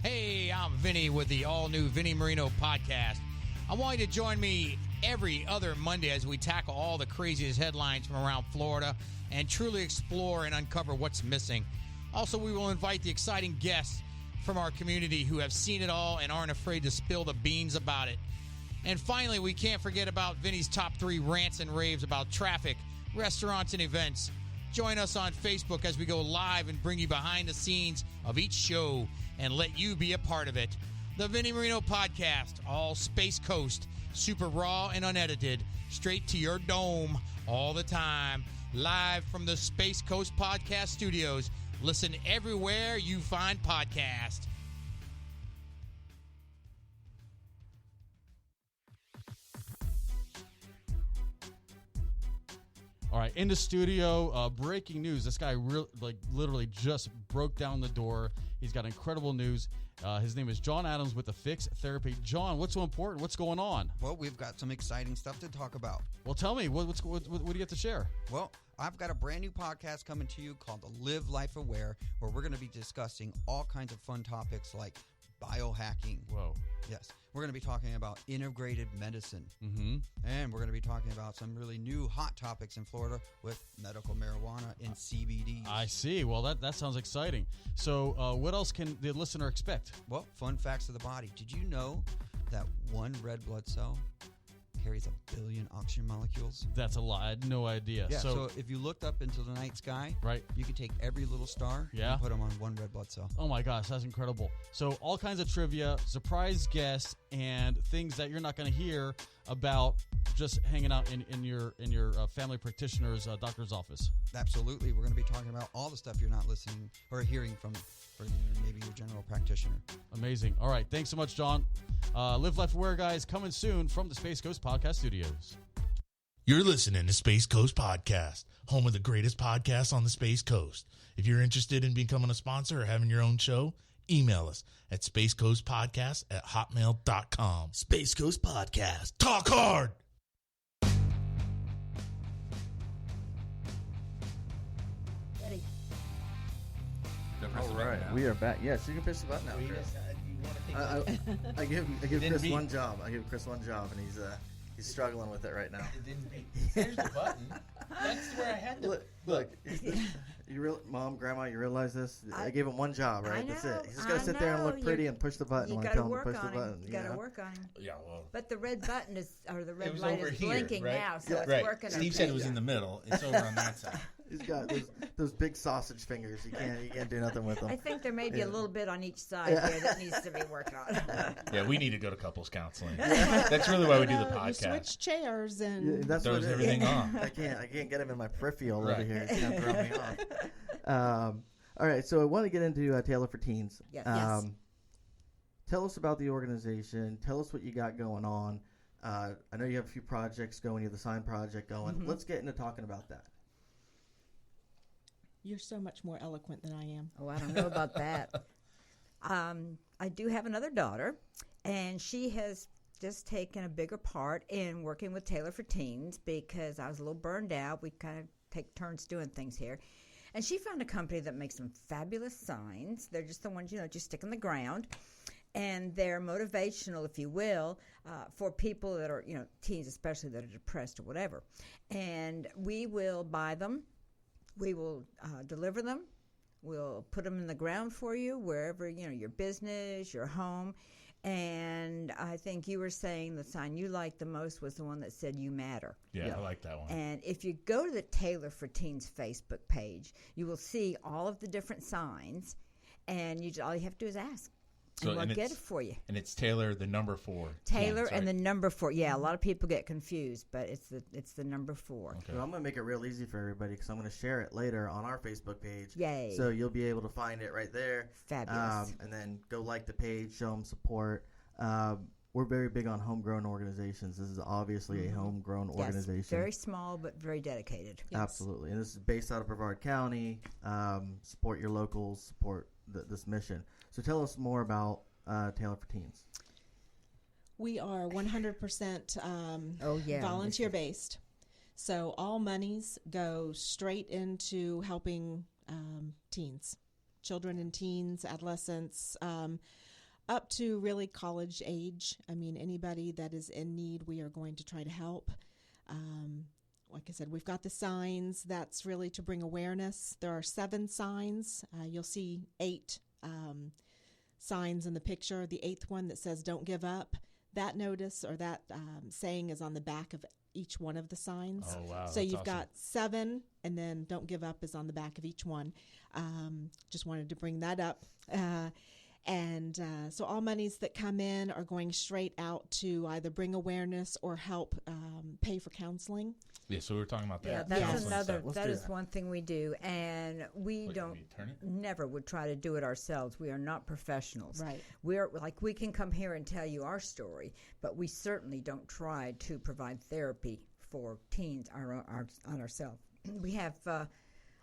Hey, I'm Vinny with the all-new Vinny Marino podcast. I want you to join me every other Monday as we tackle all the craziest headlines from around Florida and truly explore and uncover what's missing. Also, we will invite the exciting guests from our community who have seen it all and aren't afraid to spill the beans about it. And finally, we can't forget about Vinny's top 3 rants and raves about traffic, restaurants, and events. Join us on Facebook as we go live and bring you behind the scenes of each show and let you be a part of it. The Vinny Marino Podcast, all Space Coast, super raw and unedited, straight to your dome all the time, live from the Space Coast Podcast Studios. Listen everywhere you find podcasts.
All right, in the studio, breaking news. This guy literally just broke down the door. He's got incredible news. His name is John Adams with the Fix Therapy. John, what's so important? What's going on?
Well, we've got some exciting stuff to talk about.
Well, tell me, what do you get to share?
Well, I've got a brand new podcast coming to you called The Live Life Aware, where we're going to be discussing all kinds of fun topics like biohacking.
Whoa.
Yes. We're going to be talking about integrated medicine.
Mm-hmm.
And we're going to be talking about some really new hot topics in Florida with medical marijuana and CBD.
I see. Well, that sounds exciting. So what else can the listener expect?
Well, fun facts of the body. Did you know that one red blood cell carries 1 billion oxygen molecules?
That's a lot. I had no idea.
Yeah, so if you looked up into the night sky,
right,
you could take every little star and put them on one red blood cell.
Oh my gosh, that's incredible. So all kinds of trivia, surprise guests, and things that you're not going to hear about just hanging out in your family practitioner's doctor's office.
Absolutely. We're going to be talking about all the stuff you're not listening or hearing from maybe your general practitioner.
Amazing. All right. Thanks so much, John. Live Life Aware, guys, coming soon from the Space Coast Podcast Studios.
You're listening to Space Coast Podcast, home of the greatest podcasts on the Space Coast. If you're interested in becoming a sponsor or having your own show, email us at spacecoastpodcast@hotmail.com. Space Coast Podcast. Talk hard!
All right, we are back. Yes, you can push the button now, Chris. I give Chris one job. I give Chris one job, and he's struggling with it right now.
There's the button. That's where I had to.
Look. Mom, Grandma, you realize this? I gave him one job, right? That's it. He's just got to sit there and look pretty and push the button when I tell him to push the button.
You got to work on him.
Yeah, well.
But the red button the red
was
light
over
is
here,
blinking
right?
now, so it's
right.
working.
Steve said it was in the middle. It's over on that side.
He's got those big sausage fingers. You can't do nothing with them.
I think there may be a little bit on each side here that needs to be worked on.
Yeah, we need to go to couples counseling. That's really why we do the
You
podcast.
switch chairs and
That's
Throws
what it is.
everything off.
I can't get him in my peripheral over
Right.
here. It's gonna throw me off. All right, so I want to get into Taylor for Teens.
Yes.
Yes.
Tell us about the organization. Tell us what you got going on. I know you have a few projects going. You have the sign project going.
Mm-hmm.
Let's get into talking about that.
you're so much more eloquent than I am.
Oh, I don't know about that. I do have another daughter, and she has just taken a bigger part in working with Taylor for Teens because I was a little burned out. We kind of take turns doing things here. And she found a company that makes some fabulous signs. They're just the ones, just stick in the ground. And they're motivational, if you will, for people that are, teens especially, that are depressed or whatever. And we will buy them. We will deliver them. We'll put them in the ground for you, wherever, your business, your home. And I think you were saying the sign you liked the most was the one that said "You Matter."
Yeah, I like that one.
And if you go to the Taylor for Teens Facebook page, you will see all of the different signs, and all you have to do is ask. And we'll get it for you.
And it's Taylor, the number 4.
Taylor and the number 4. Yeah, a lot of people get confused, but it's the number 4.
Okay.
Well, I'm going to make it real easy for everybody because I'm going to share it later on our Facebook page.
Yay.
So you'll be able to find it right there.
Fabulous.
And then go like the page, show them support. We're very big on homegrown organizations. This is obviously a homegrown organization.
Yes, very small but very dedicated.
Yes.
Absolutely. And this is based out of Brevard County. Support your locals, support this mission. So tell us more about Taylor for Teens.
We are 100% volunteer based. So all monies go straight into helping teens, children and teens, adolescents, up to really college age. I mean, anybody that is in need, we are going to try to help. Like I said, we've got the signs. That's really to bring awareness. There are 7 signs. You'll see 8 signs in the picture. The 8th one that says "Don't give up." That notice or that saying is on the back of each one of the signs.
Oh, wow.
So
that's
you've
awesome.
got 7, and then Don't Give Up is on the back of each one. Just wanted to bring that up. So all monies that come in are going straight out to either bring awareness or help pay for counseling.
Yeah, so we were talking about that.
Yeah, that's
Yes.
another.
Let's
That
do
is
that.
one thing we do, and we
Wait,
don't
you turn it?
never would try to do it ourselves. We are not professionals.
Right.
We're like we can come here and tell you our story, but we certainly don't try to provide therapy for teens on ourselves. We have I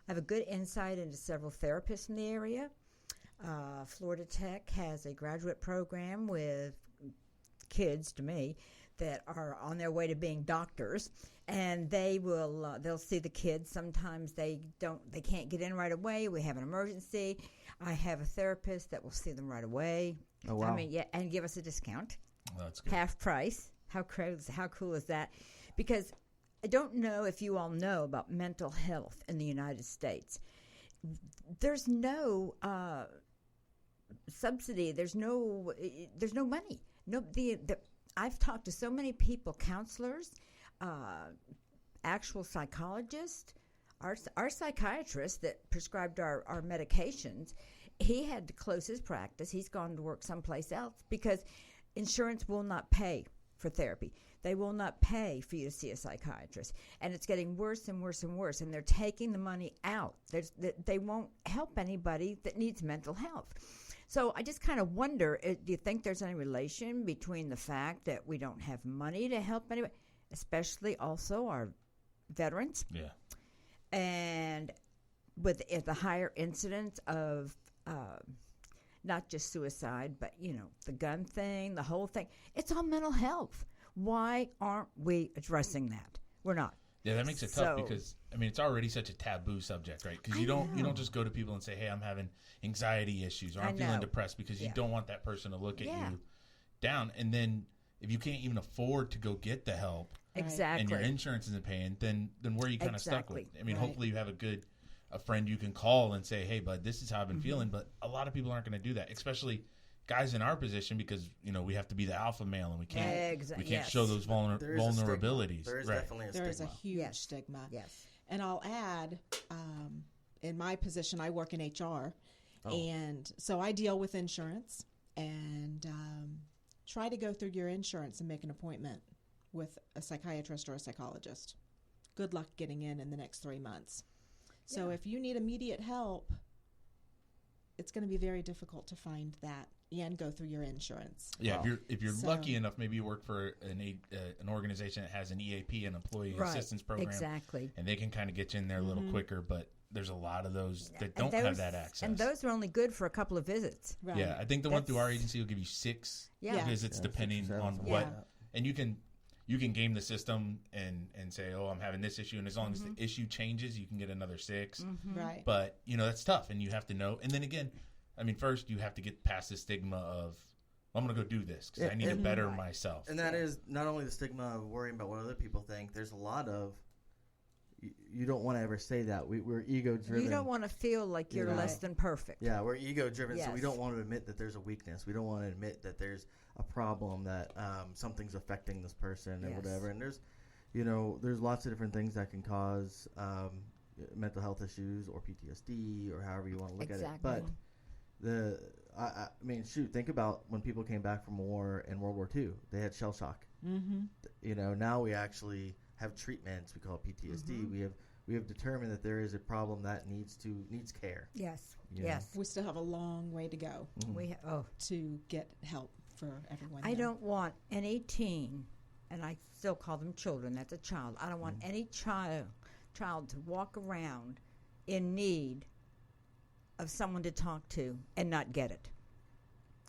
have a good insight into several therapists in the area. Florida Tech has a graduate program with kids, to me, that are on their way to being doctors, and they'll see the kids. Sometimes they can't get in right away. We have an emergency. I have a therapist that will see them right away.
Oh, wow.
I mean, yeah, and give us a discount,
Oh, that's good.
half price. How cool is that? Because I don't know if you all know about mental health in the United States. There's no subsidy. There's no money. No, I've talked to so many people, counselors, actual psychologists, our psychiatrist that prescribed our medications. He had to close his practice. He's gone to work someplace else because insurance will not pay for therapy. They will not pay for you to see a psychiatrist. And it's getting worse and worse and worse. And they're taking the money out. They won't help anybody that needs mental health. So I just kind of wonder, do you think there's any relation between the fact that we don't have money to help anybody, especially also our veterans,
Yeah.
and with the higher incidence of not just suicide, but, the gun thing, the whole thing. It's all mental health. Why aren't we addressing that? We're not.
Yeah, that makes it tough because it's already such a taboo subject, right? Because you don't just go to people and say, "Hey, I'm having anxiety issues or I'm feeling depressed," because you don't want that person to look at you down. And then if you can't even afford to go get the help,
Exactly.
and your insurance isn't paying, then where are you kind of stuck with?
Exactly.
Hopefully you have a friend you can call and say, "Hey, bud, this is how I've been feeling." But a lot of people aren't going to do that, especially guys in our position, because we have to be the alpha male and we can't show those
There is a stigma.
vulnerabilities.
There is
right.
definitely a
There is a
stigma.
huge stigma.
Yes.
And I'll add, in my position, I work in HR. And so I deal with insurance and try to go through your insurance and make an appointment with a psychiatrist or a psychologist. Good luck getting in the next 3 months. So if you need immediate help, it's going to be very difficult to find that and go through your insurance.
Yeah, if you're
So-
lucky enough, maybe you work for an organization that has an EAP, an employee
Right.
assistance program,
Exactly.
and they can kind of get you in there a little quicker. But there's a lot of those that don't
And
have
those-
that access.
And those are only good for a couple of visits.
Right.
Yeah, I think the one through our
That's-
agency will give you 6
Yeah.
visits
Yeah,
depending
6 or 7,
on
something
what,
like that.
and you can game the system and say, "Oh, I'm having this issue," and as long as the issue changes, you can get another 6.
Right.
But that's tough, and you have to know. And then again, first you have to get past the stigma of, "I'm going to go do this because I need to better myself."
And that is not only the stigma of worrying about what other people think. There's a lot of you don't want to ever say that. We're ego driven.
You don't want to feel like you're
You know.
less than perfect.
Yeah, we're ego driven, so we
Yes.
don't want to admit that there's a weakness. We don't want to admit that there's a problem, that something's affecting this person and
Yes.
whatever. And there's lots of different things that can cause mental health issues or PTSD or however you want to look at it.
Exactly.
But think about when people came back from war in World War II. They had shell shock.
Mm-hmm.
Now we actually have treatments. We call it PTSD. We have determined that there is a problem that needs care.
Yes.
You know.
Yes.
We still have a long way to go to get help for everyone.
I
there.
don't want any teen, and I still call them children. That's a child. I don't want any child to walk around in need of someone to talk to and not get it.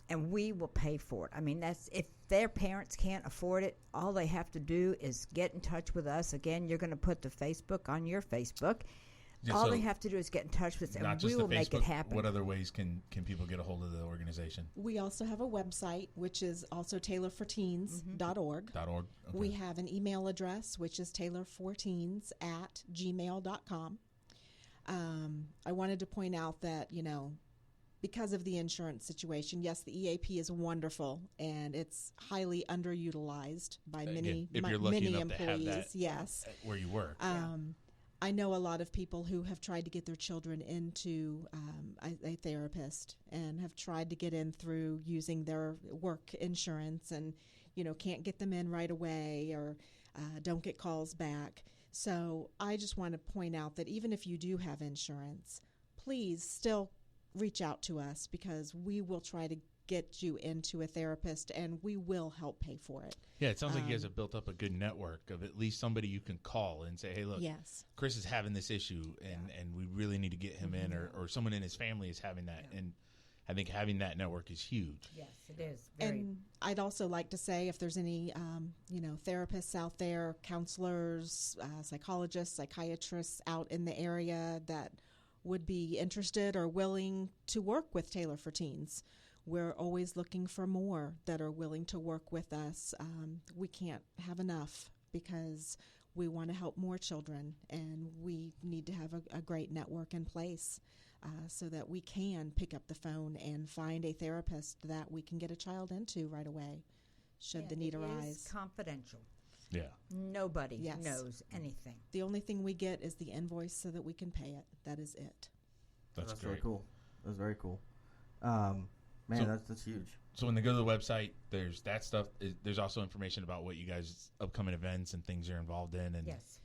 And we will pay for it. That's if their parents can't afford it, all they have to do is get in touch with us. Again, you're going to put the Facebook on your Facebook.
Yeah,
all
so
they have to do is get in touch with us,
not
and
just
we
the
will make it
Facebook,
happen.
What other ways can people get a hold of the organization?
We also have a website, which is also tailorforteens.org.
.org. Okay.
We have an email address, which is tailorforteens@gmail.com. I wanted to point out that, because of the insurance situation, yes, the EAP is wonderful, and it's highly underutilized by many
if you're lucky
many
enough to have
employees.
that
Yes,
where you work.
I know a lot of people who have tried to get their children into a therapist and have tried to get in through using their work insurance, and can't get them in right away, or don't get calls back. So I just want to point out that even if you do have insurance, please still reach out to us, because we will try to get you into a therapist, and we will help pay for it.
Yeah, it sounds like you guys have built up a good network of at least somebody you can call and say, hey, look,
Yes.
Chris is having this issue, and we really need to get him in, or someone in his family is having that. And I think having that network is huge.
Yes, it is.
And I'd also like to say, if there's any, therapists out there, counselors, psychologists, psychiatrists out in the area that would be interested or willing to work with Taylor for Teens, we're always looking for more that are willing to work with us. We can't have enough, because we want to help more children, and we need to have a great network in place so that we can pick up the phone and find a therapist that we can get a child into right away, should the need
It
arise.
is confidential.
Yeah.
Nobody
Yes.
knows anything.
The only thing we get is the invoice so that we can pay it. That is it.
That's
really
great.
cool. That's very cool. Man,
So-
that's huge.
So when they go to the website, there's that stuff. There's also information about what you guys' upcoming events and things you're involved in. And
Yes.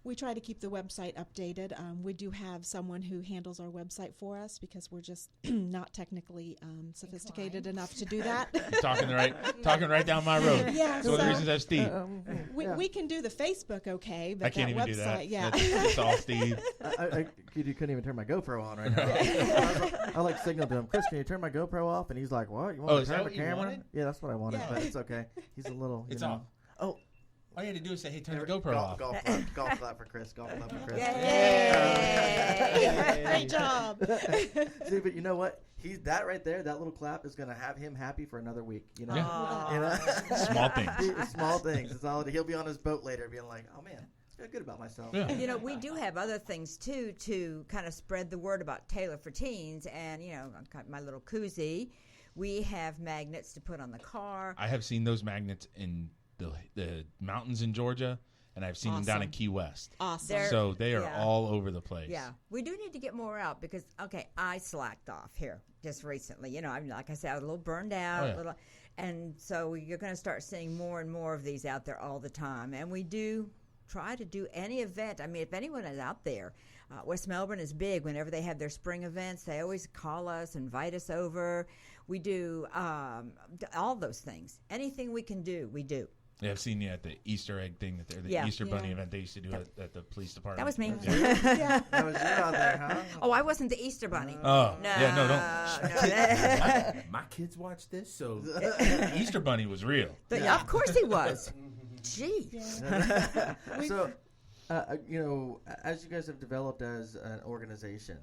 We try to keep the website updated. We do have someone who handles our website for us, because we're just not technically sophisticated enough to do that.
You're talking right down my road.
Yeah,
So one of the
so-
reasons that's Steve.
We can do the Facebook okay, but
I can't
that
even
website,
do that.
yeah.
That's all Steve.
You couldn't even turn my GoPro on right now. I like signal to him, Chris, can you turn my GoPro off? And he's like, what? You want
Oh,
me
is
to
that
turn the
what you
camera?
wanted?
Yeah, that's what I wanted,
Yeah.
but it's okay. He's a little,
It's
you know.
off.
Oh,
All you had to do is say, hey, turn the GoPro off.
golf clap for Chris. Golf clap for Chris.
Yay!
Great job.
See, but you know what? That right there, that little clap is going to have him happy for another week. You know?
Yeah.
You know?
Small things.
Small things. It's all, he'll be on his boat later being like, oh, man, I feel good about myself.
Yeah.
And, we do have other things, too, to kind of spread the word about Taylor for Teens. And, I've got my little koozie. We have magnets to put on the car.
I have seen those magnets in the mountains in Georgia, and I've seen them down in
Awesome.
Key West.
Awesome.
So they are
Yeah.
all over the place.
Yeah, we do need to get more out because, I slacked off here just recently. Like I said, I was a little burned out.
Oh, yeah.
And so you're going to start seeing more and more of these out there all the time. And we do try to do any event. I mean, if anyone is out there, West Melbourne is big. Whenever they have their spring events, they always call us, invite us over. We do all those things. Anything we can do, we do.
Yeah, I've seen you at the Easter egg thing, the
Yeah.
Easter Bunny
Yeah.
event they used to do at the police department.
That was me.
Yeah.
That was you out there, huh?
Oh, I wasn't the Easter Bunny.
Oh,
No,
yeah, no, don't.
no.
My kids watch this, so
Easter Bunny was real.
Of course he was. Gee.
So, as you guys have developed as an organization,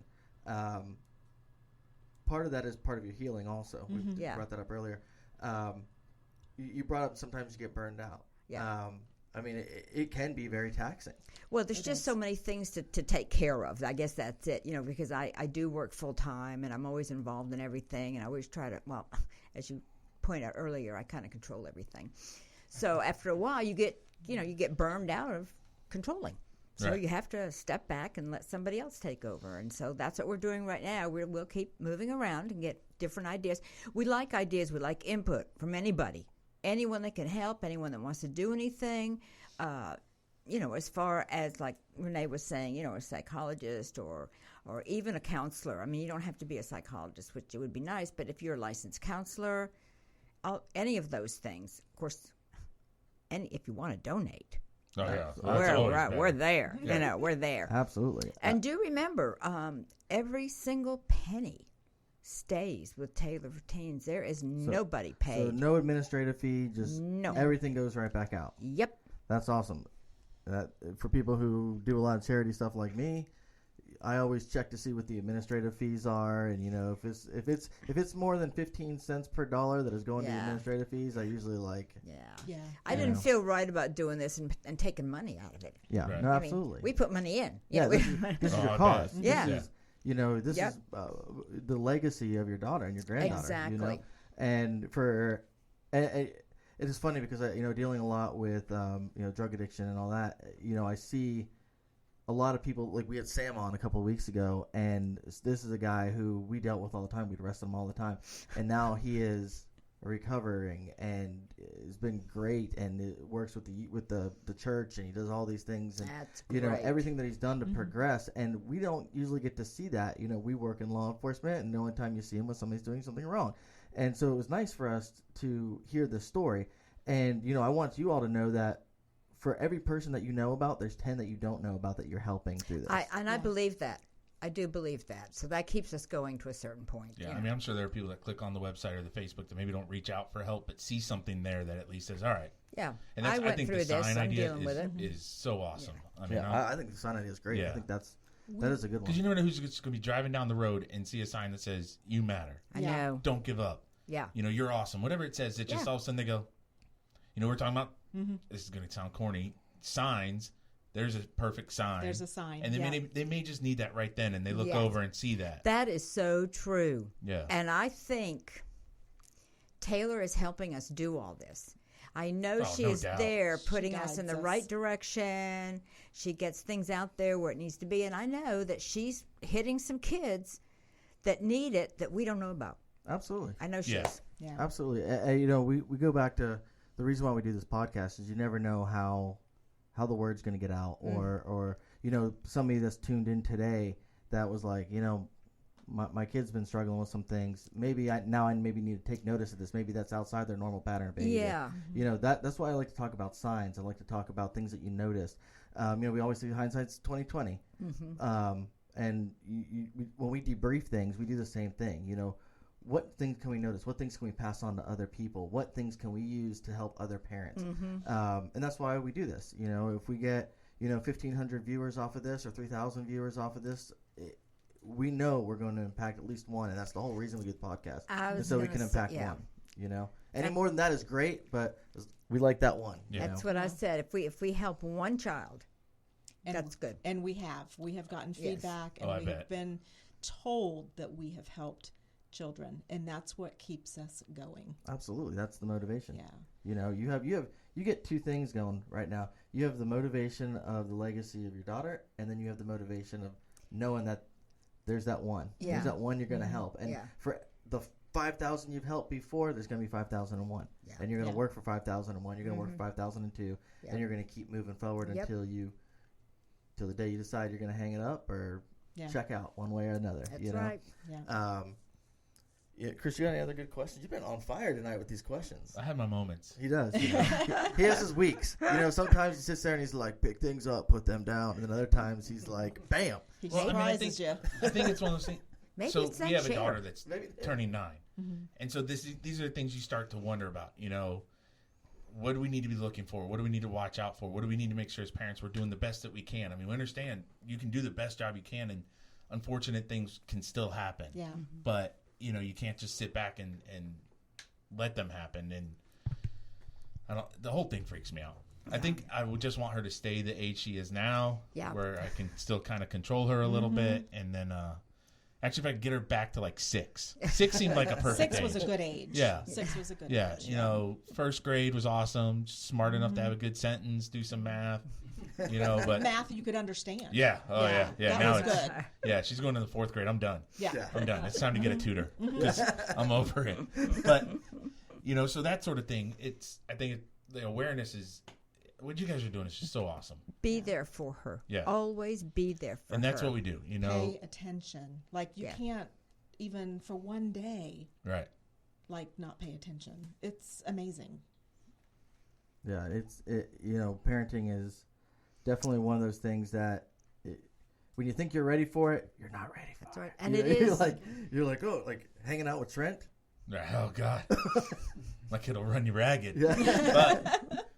part of that is part of your healing also. We
Yeah.
brought that up earlier. You brought up sometimes you get burned out.
Yeah.
I mean, it can be very taxing.
Well, there's just so many things to take care of. I guess that's it, because I do work full time and I'm always involved in everything. And I always try to, well, as you pointed out earlier, I kind of control everything. So after a while, you get burned out of controlling. So
Right.
you have to step back and let somebody else take over. And so that's what we're doing right now. We'll keep moving around and get different ideas. We like ideas. We like input from anybody. Anyone that can help, anyone that wants to do anything, as far as like Renae was saying, a psychologist or even a counselor. I mean, you don't have to be a psychologist, which would be nice, but if you're a licensed counselor, any of those things, of course, if you want to donate,
Oh, yeah.
we're there.
Yeah.
We're there.
Absolutely.
And do remember, every single penny stays with Taylor for Teens. There is nobody paid.
So no administrative fee, just
No.
everything goes right back out.
Yep.
That's awesome. For people who do a lot of charity stuff like me, I always check to see what the administrative fees are, and if it's more than 15 cents per dollar that is going to
Yeah.
administrative fees, I usually
Yeah.
I didn't feel right about doing this and taking money out of it.
yeah,
Right.
no,
I
I mean,
absolutely.
we put money in.
yeah, this is
Oh,
your
I
cause.
bet.
Yeah.
This is, this is the legacy of your daughter and your granddaughter.
Exactly.
And it is funny because dealing a lot with drug addiction and all that. I see a lot of people, like we had Sam on a couple of weeks ago, and this is a guy who we dealt with all the time. We'd arrest him all the time, and now he is recovering and has been great, and it works with the church, and he does all these things, and
That's great.
everything that he's done to progress. And we don't usually get to see that. We work in law enforcement, and the only time you see him when somebody's doing something wrong. And so it was nice for us to hear this story. And I want you all to know that for every person that you know about, there's 10 that you don't know about that you're helping through this.
I believe that. I do believe that. So that keeps us going to a certain point.
Yeah, I mean, I'm sure there are people that click on the website or the Facebook that maybe don't reach out for help, but see something there that at least says, all right.
Yeah,
and
I went
think
through
the
this.
sign
I'm
idea
dealing with it.
is so awesome.
Yeah. I think the sign idea is great.
Yeah.
I think that is a good one.
Because you never know who's going to be driving down the road and see a sign that says, you matter.
I know.
Don't give up.
Yeah.
You're awesome. Whatever it says, it just all of a sudden they go, we're talking about, this is going to sound corny, signs. There's a perfect sign.
There's a sign.
And they may just need that right then, and they look over and see that.
That is so true.
Yeah.
And I think Taylor is helping us do all this. I know she is there putting us in the right direction. She gets things out there where it needs to be. And I know that she's hitting some kids that need it that we don't know about.
Absolutely.
I know she is.
Yeah.
Absolutely. We go back to the reason why we do this podcast is you never know how the word's going to get out, or somebody that's tuned in today that was like, my kid's been struggling with some things. Maybe I maybe need to take notice of this. Maybe that's outside their normal pattern of behavior.
Yeah.
That's why I like to talk about signs. I like to talk about things that you noticed. We always say hindsight's 20/20. And when we debrief things, we do the same thing. What things can we notice? What things can we pass on to other people? What things can we use to help other parents? And that's why we do this. If we get 1,500 viewers off of this or 3,000 viewers off of this, we know we're going to impact at least one, and that's the whole reason we do the podcast, so we can impact one. Any more than that is great, but we like that one.
That's what I said. If we help one child, that's good.
And we have gotten feedback, and we've been told that we have helped children, and that's what keeps us going.
Absolutely, that's the motivation.
Yeah.
You get two things going right now. You have the motivation of the legacy of your daughter, and then you have the motivation of knowing that there's that one.
Yeah.
There's that one you're going to help, and for the 5,000 you've helped before, there's going to be 5,001, and you're going to work for 5,001. You're going to work for 5,002, and you're going to keep moving forward until the day you decide you're going to hang it up or check out one way or another.
That's right.
Yeah.
Chris, you got any other good questions? You've been on fire tonight with these questions.
I have my moments.
He does. He has his weeks. Sometimes he sits there and he's like, pick things up, put them down. And then other times he's like, bam.
He surprises you.
I think it's one of those things.
Maybe
so
it's that
we have
chair.
a daughter that's turning 9. And so these are things you start to wonder about. What do we need to be looking for? What do we need to watch out for? What do we need to make sure as parents we're doing the best that we can? I mean, we understand you can do the best job you can, and unfortunate things can still happen.
Yeah.
But you can't just sit back and let them happen. And the whole thing freaks me out. I think I would just want her to stay the age she is now, where I can still kind of control her a little bit. And then, actually, if I could get her back to like 6. 6 seemed like a perfect
6
age.
was a good age.
Yeah.
6 was a good age.
First grade was awesome. Smart enough to have a good sentence, do some math. But
math you could understand.
Yeah. Oh yeah.
That
now
was
it's
good.
Yeah. She's going to the 4th grade. I'm done.
Yeah.
I'm done. It's time to get a tutor. 'Cause I'm over it. But so that sort of thing. I think the awareness is what you guys are doing is just so awesome.
Be there for her.
Yeah.
Always be there for her.
And that's what we do.
Pay attention. Like you can't even for one day.
Right.
Like not pay attention. It's amazing.
Yeah. Parenting is definitely one of those things that when you think you're ready for it, you're not ready for it.
That's right. And it is.
You're like, oh, like hanging out with Trent?
Oh, God. My kid will run you ragged.
Yeah.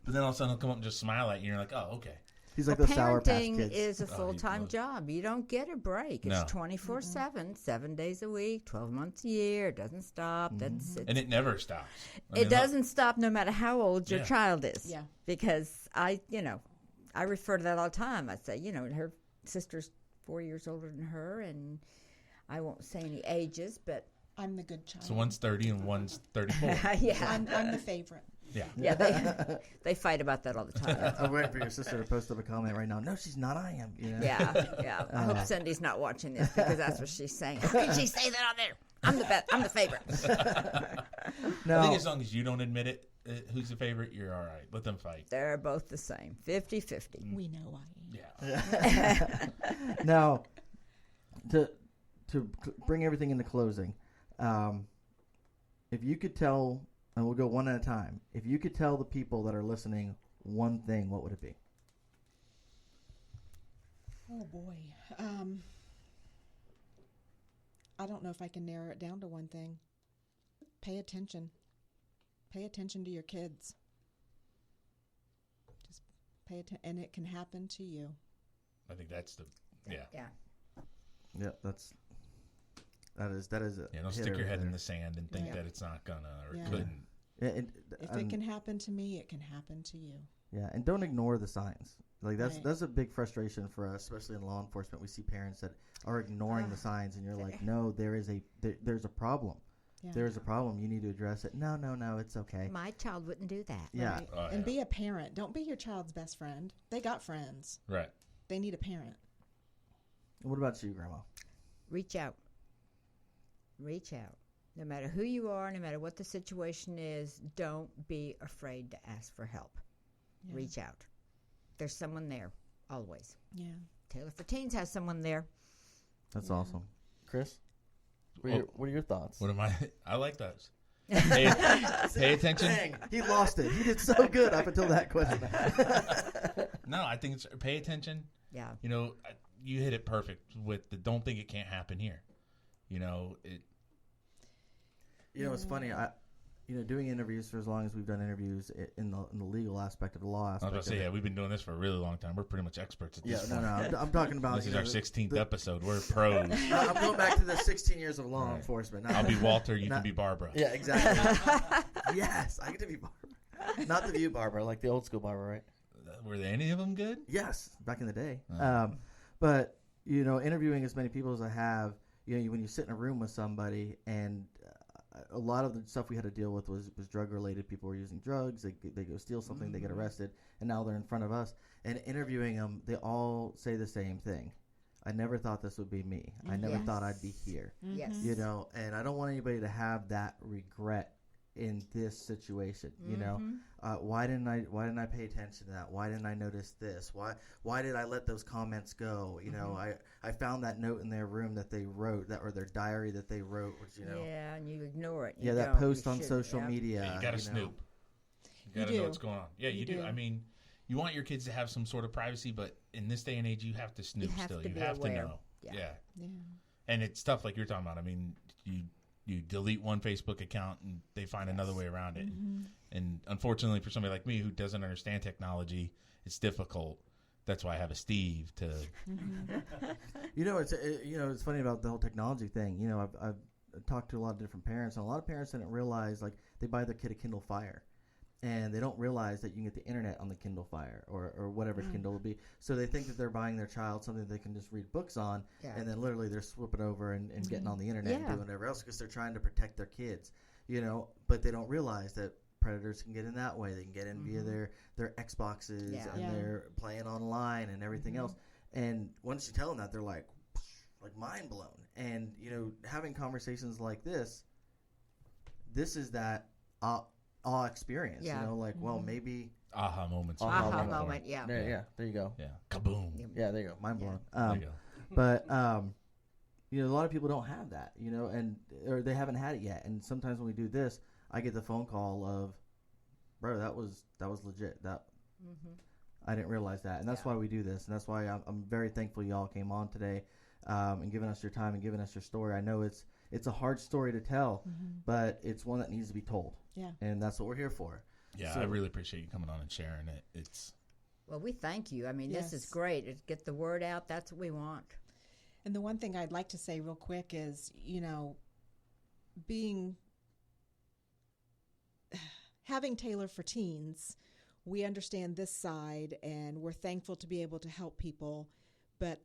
But then all of a sudden he'll come up and just smile at you, and you're like, oh, okay.
He's like the Sour Patch
Parenting
Kids.
is a full-time job. You don't get a break. It's 24/7, 7 days a week, 12 months a year. It doesn't stop.
And it never stops.
It doesn't stop no matter how old your child is.
Yeah.
Because I refer to that all the time. I say, her sister's 4 years older than her, and I won't say any ages, but
I'm the good child.
So one's 30 and one's 34.
yeah,
I'm the favorite.
Yeah.
They fight about that all the time.
I'm waiting for your sister to post up a comment right now. No, she's not. I am. You know?
Yeah. I hope Cindy's not watching this because that's what she's saying. How can she say that on there? I'm the best. I'm the favorite.
No.
I think as long as you don't admit it, who's the favorite, you're all right. Let them fight.
They're both the same. 50-50.
We know I am.
Yeah.
Now, to bring everything into closing, if you could tell, and we'll go one at a time. If you could tell the people that are listening one thing, what would it be?
Oh boy. I don't know if I can narrow it down to one thing. Pay attention. Pay attention to your kids. Just pay attention, and it can happen to you.
I think that's the, yeah.
Yeah, that is it.
Yeah, don't stick your head in the sand and think that it's not gonna or
Yeah.
couldn't.
Yeah,
If it can happen to me, it can happen to you.
Yeah, and don't ignore the signs. Like
Right.
that's a big frustration for us, especially in law enforcement. We see parents that are ignoring the signs, and you're like, no, there's a problem.
Yeah.
There's a problem. You need to address it. No, it's okay.
My child wouldn't do that.
Yeah.
Right.
Oh,
And
yeah.
be a parent. Don't be your child's best friend. They got friends.
Right.
They need a parent.
What about you, Grandma?
Reach out. Reach out. No matter who you are, no matter what the situation is, don't be afraid to ask for help.
Yeah.
Reach out. There's someone there, always.
Yeah.
Taylor for Teens has someone there.
That's awesome. Chris, what are your thoughts?
What am I? I like those. Pay attention.
Dang, he lost it. He did so good up until that question.
No, I think it's pay attention.
Yeah.
You know, you hit it perfect with the don't think it can't happen here. You know, it.
You know, it's funny. Doing interviews for as long as we've done interviews in the legal aspect of the law
I was
aspect.
about to say, yeah, we've been doing this for a really long time. We're pretty much experts at this point.
I'm talking about.
This is our 16th episode. We're pros.
I'm going back to the 16 years of law enforcement.
I'll be Walter. You can be Barbara.
Yeah, exactly. Yes, I get to be Barbara. Not the View Barbara, like the old school Barbara, right?
Were there any of them good?
Yes, back in the day.
Oh.
But interviewing as many people as I have, when you sit in a room with somebody, and a lot of the stuff we had to deal with was drug related. People were using drugs. They go steal something, they get arrested, and now they're in front of us. And interviewing them, they all say the same thing. I never thought this would be me. I never thought I'd be here.
Yes.
And I don't want anybody to have that regret in this situation. Why didn't I pay attention to that? Why didn't I notice this? Why did I let those comments go? I found that note in their room that they wrote, or their diary that they wrote, which
Yeah, and you ignore it.
yeah,
You
that
don't.
post
You
on
should,
social
yeah.
media.
Yeah, you got to snoop. You got to
You
know
do.
what's going on. Yeah, you do. I mean, you want your kids to have some sort of privacy, but in this day and age, you have to snoop
You have
still.
to
You
be
have
aware.
to know.
Yeah.
Yeah. And it's stuff like you're talking about. I mean, you delete one Facebook account and they find another way around it. And unfortunately for somebody like me who doesn't understand technology, it's difficult. That's why I have a Steve to.
It's funny about the whole technology thing. I've talked to a lot of different parents, and a lot of parents didn't realize, like, they buy their kid a Kindle Fire, and they don't realize that you can get the internet on the Kindle Fire or whatever Kindle will be. So they think that they're buying their child something they can just read books on, and then literally they're swooping over and getting on the internet and doing whatever else because they're trying to protect their kids. But they don't realize that predators can get in that way. They can get in via their Xboxes and they're playing online and everything else. And once you tell them that, they're like mind blown. And having conversations like this is that awe experience.
Yeah.
Well, maybe
Aha moments.
Aha moment, yeah.
there you go.
Yeah. Kaboom.
Yeah, there you go. Mind blown.
There you go.
But a lot of people don't have that, or they haven't had it yet. And sometimes when we do this, I get the phone call of, bro, that was legit. That I didn't realize that, and that's why we do this, and that's why I'm very thankful y'all came on today, and giving us your time and giving us your story. I know it's a hard story to tell, but it's one that needs to be told.
Yeah.
And that's what we're here for.
Yeah,
So-
I really appreciate you coming on and sharing it. It's
Well, we thank you. I mean, this is
Yes.
great. Get the word out. That's what we want.
And the one thing I'd like to say real quick is, having Taylor for Teens, we understand this side and we're thankful to be able to help people. But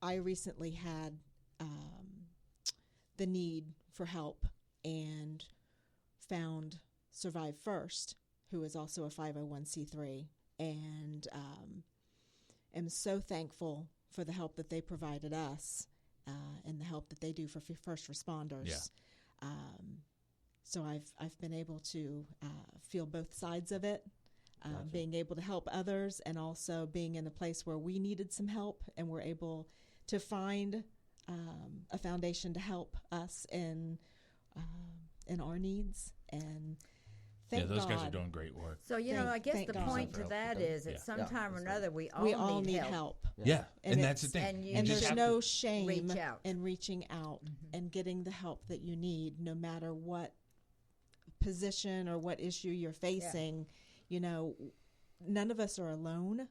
I recently had the need for help and found Survive First, who is also a 501c3, and am so thankful for the help that they provided us and the help that they do for first responders.
Yeah.
So I've been able to feel both sides of it,
Gotcha.
being able to help others and also being in a place where we needed some help and we're able to find a foundation to help us in our needs. And thank
those guys are
God.
doing great work.
So, I guess
thank
the
God.
point to
Help
that
with them.
is that
Yeah.
sometime or another we
We all need
help.
help.
Yeah, and that's the
it's-
thing.
and you
And
just
there's
have
no
to-
shame
reach out.
in reaching out and getting the help that you need, no matter what position or what issue you're facing. None of us are alone.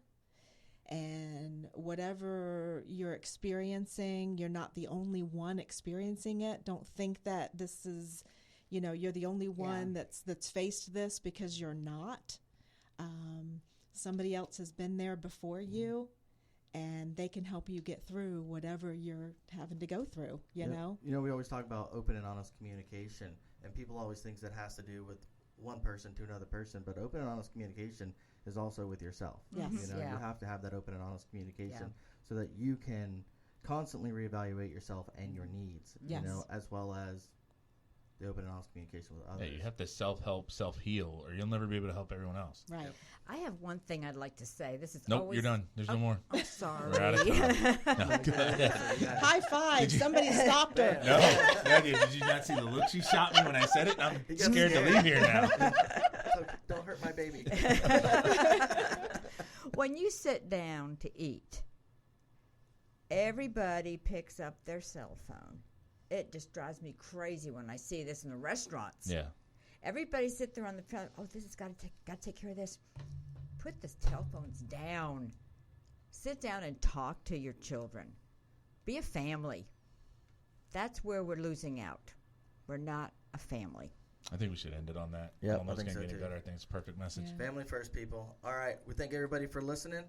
And whatever you're experiencing, you're not the only one experiencing it. Don't think that this is, you're the only one that's faced this, because you're not. Somebody else has been there before you, and they can help you get through whatever you're having to go through, you know?
We always talk about open and honest communication, and people always think that has to do with one person to another person, but open and honest communication is also with yourself.
Yes.
You have to have that open and honest communication so that you can constantly reevaluate yourself and your needs,
Yes.
as well as the open and honest communication with others.
Yeah, you have to self-help, self-heal, or you'll never be able to help everyone else.
Right.
I have one thing I'd like to say. This is
Nope,
always...
you're done. There's no more.
I'm sorry.
We're out of time. No, go ahead.
High five. Somebody stopped her.
No, did you not see the look she shot me when I said it? I'm
He got
scared to
scared.
leave here now.
So don't hurt my baby.
When you sit down to eat, everybody picks up their cell phone. It just drives me crazy when I see this in the restaurants.
Yeah.
Everybody sit there on the phone. Oh, this has got to take care of this. Put the telephones down. Sit down and talk to your children. Be a family. That's where we're losing out. We're not a family.
I think we should end it on that.
Yep, I
Almost
think
can't
so
get any
too.
better. I think it's a perfect message.
Family first, people. All right. We thank everybody for listening.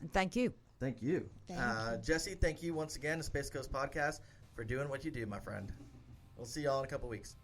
And thank you.
Thank you.
Thank you.
Jesse, thank you once again to Space Coast Podcast for doing what you do, my friend. We'll see y'all in a couple weeks.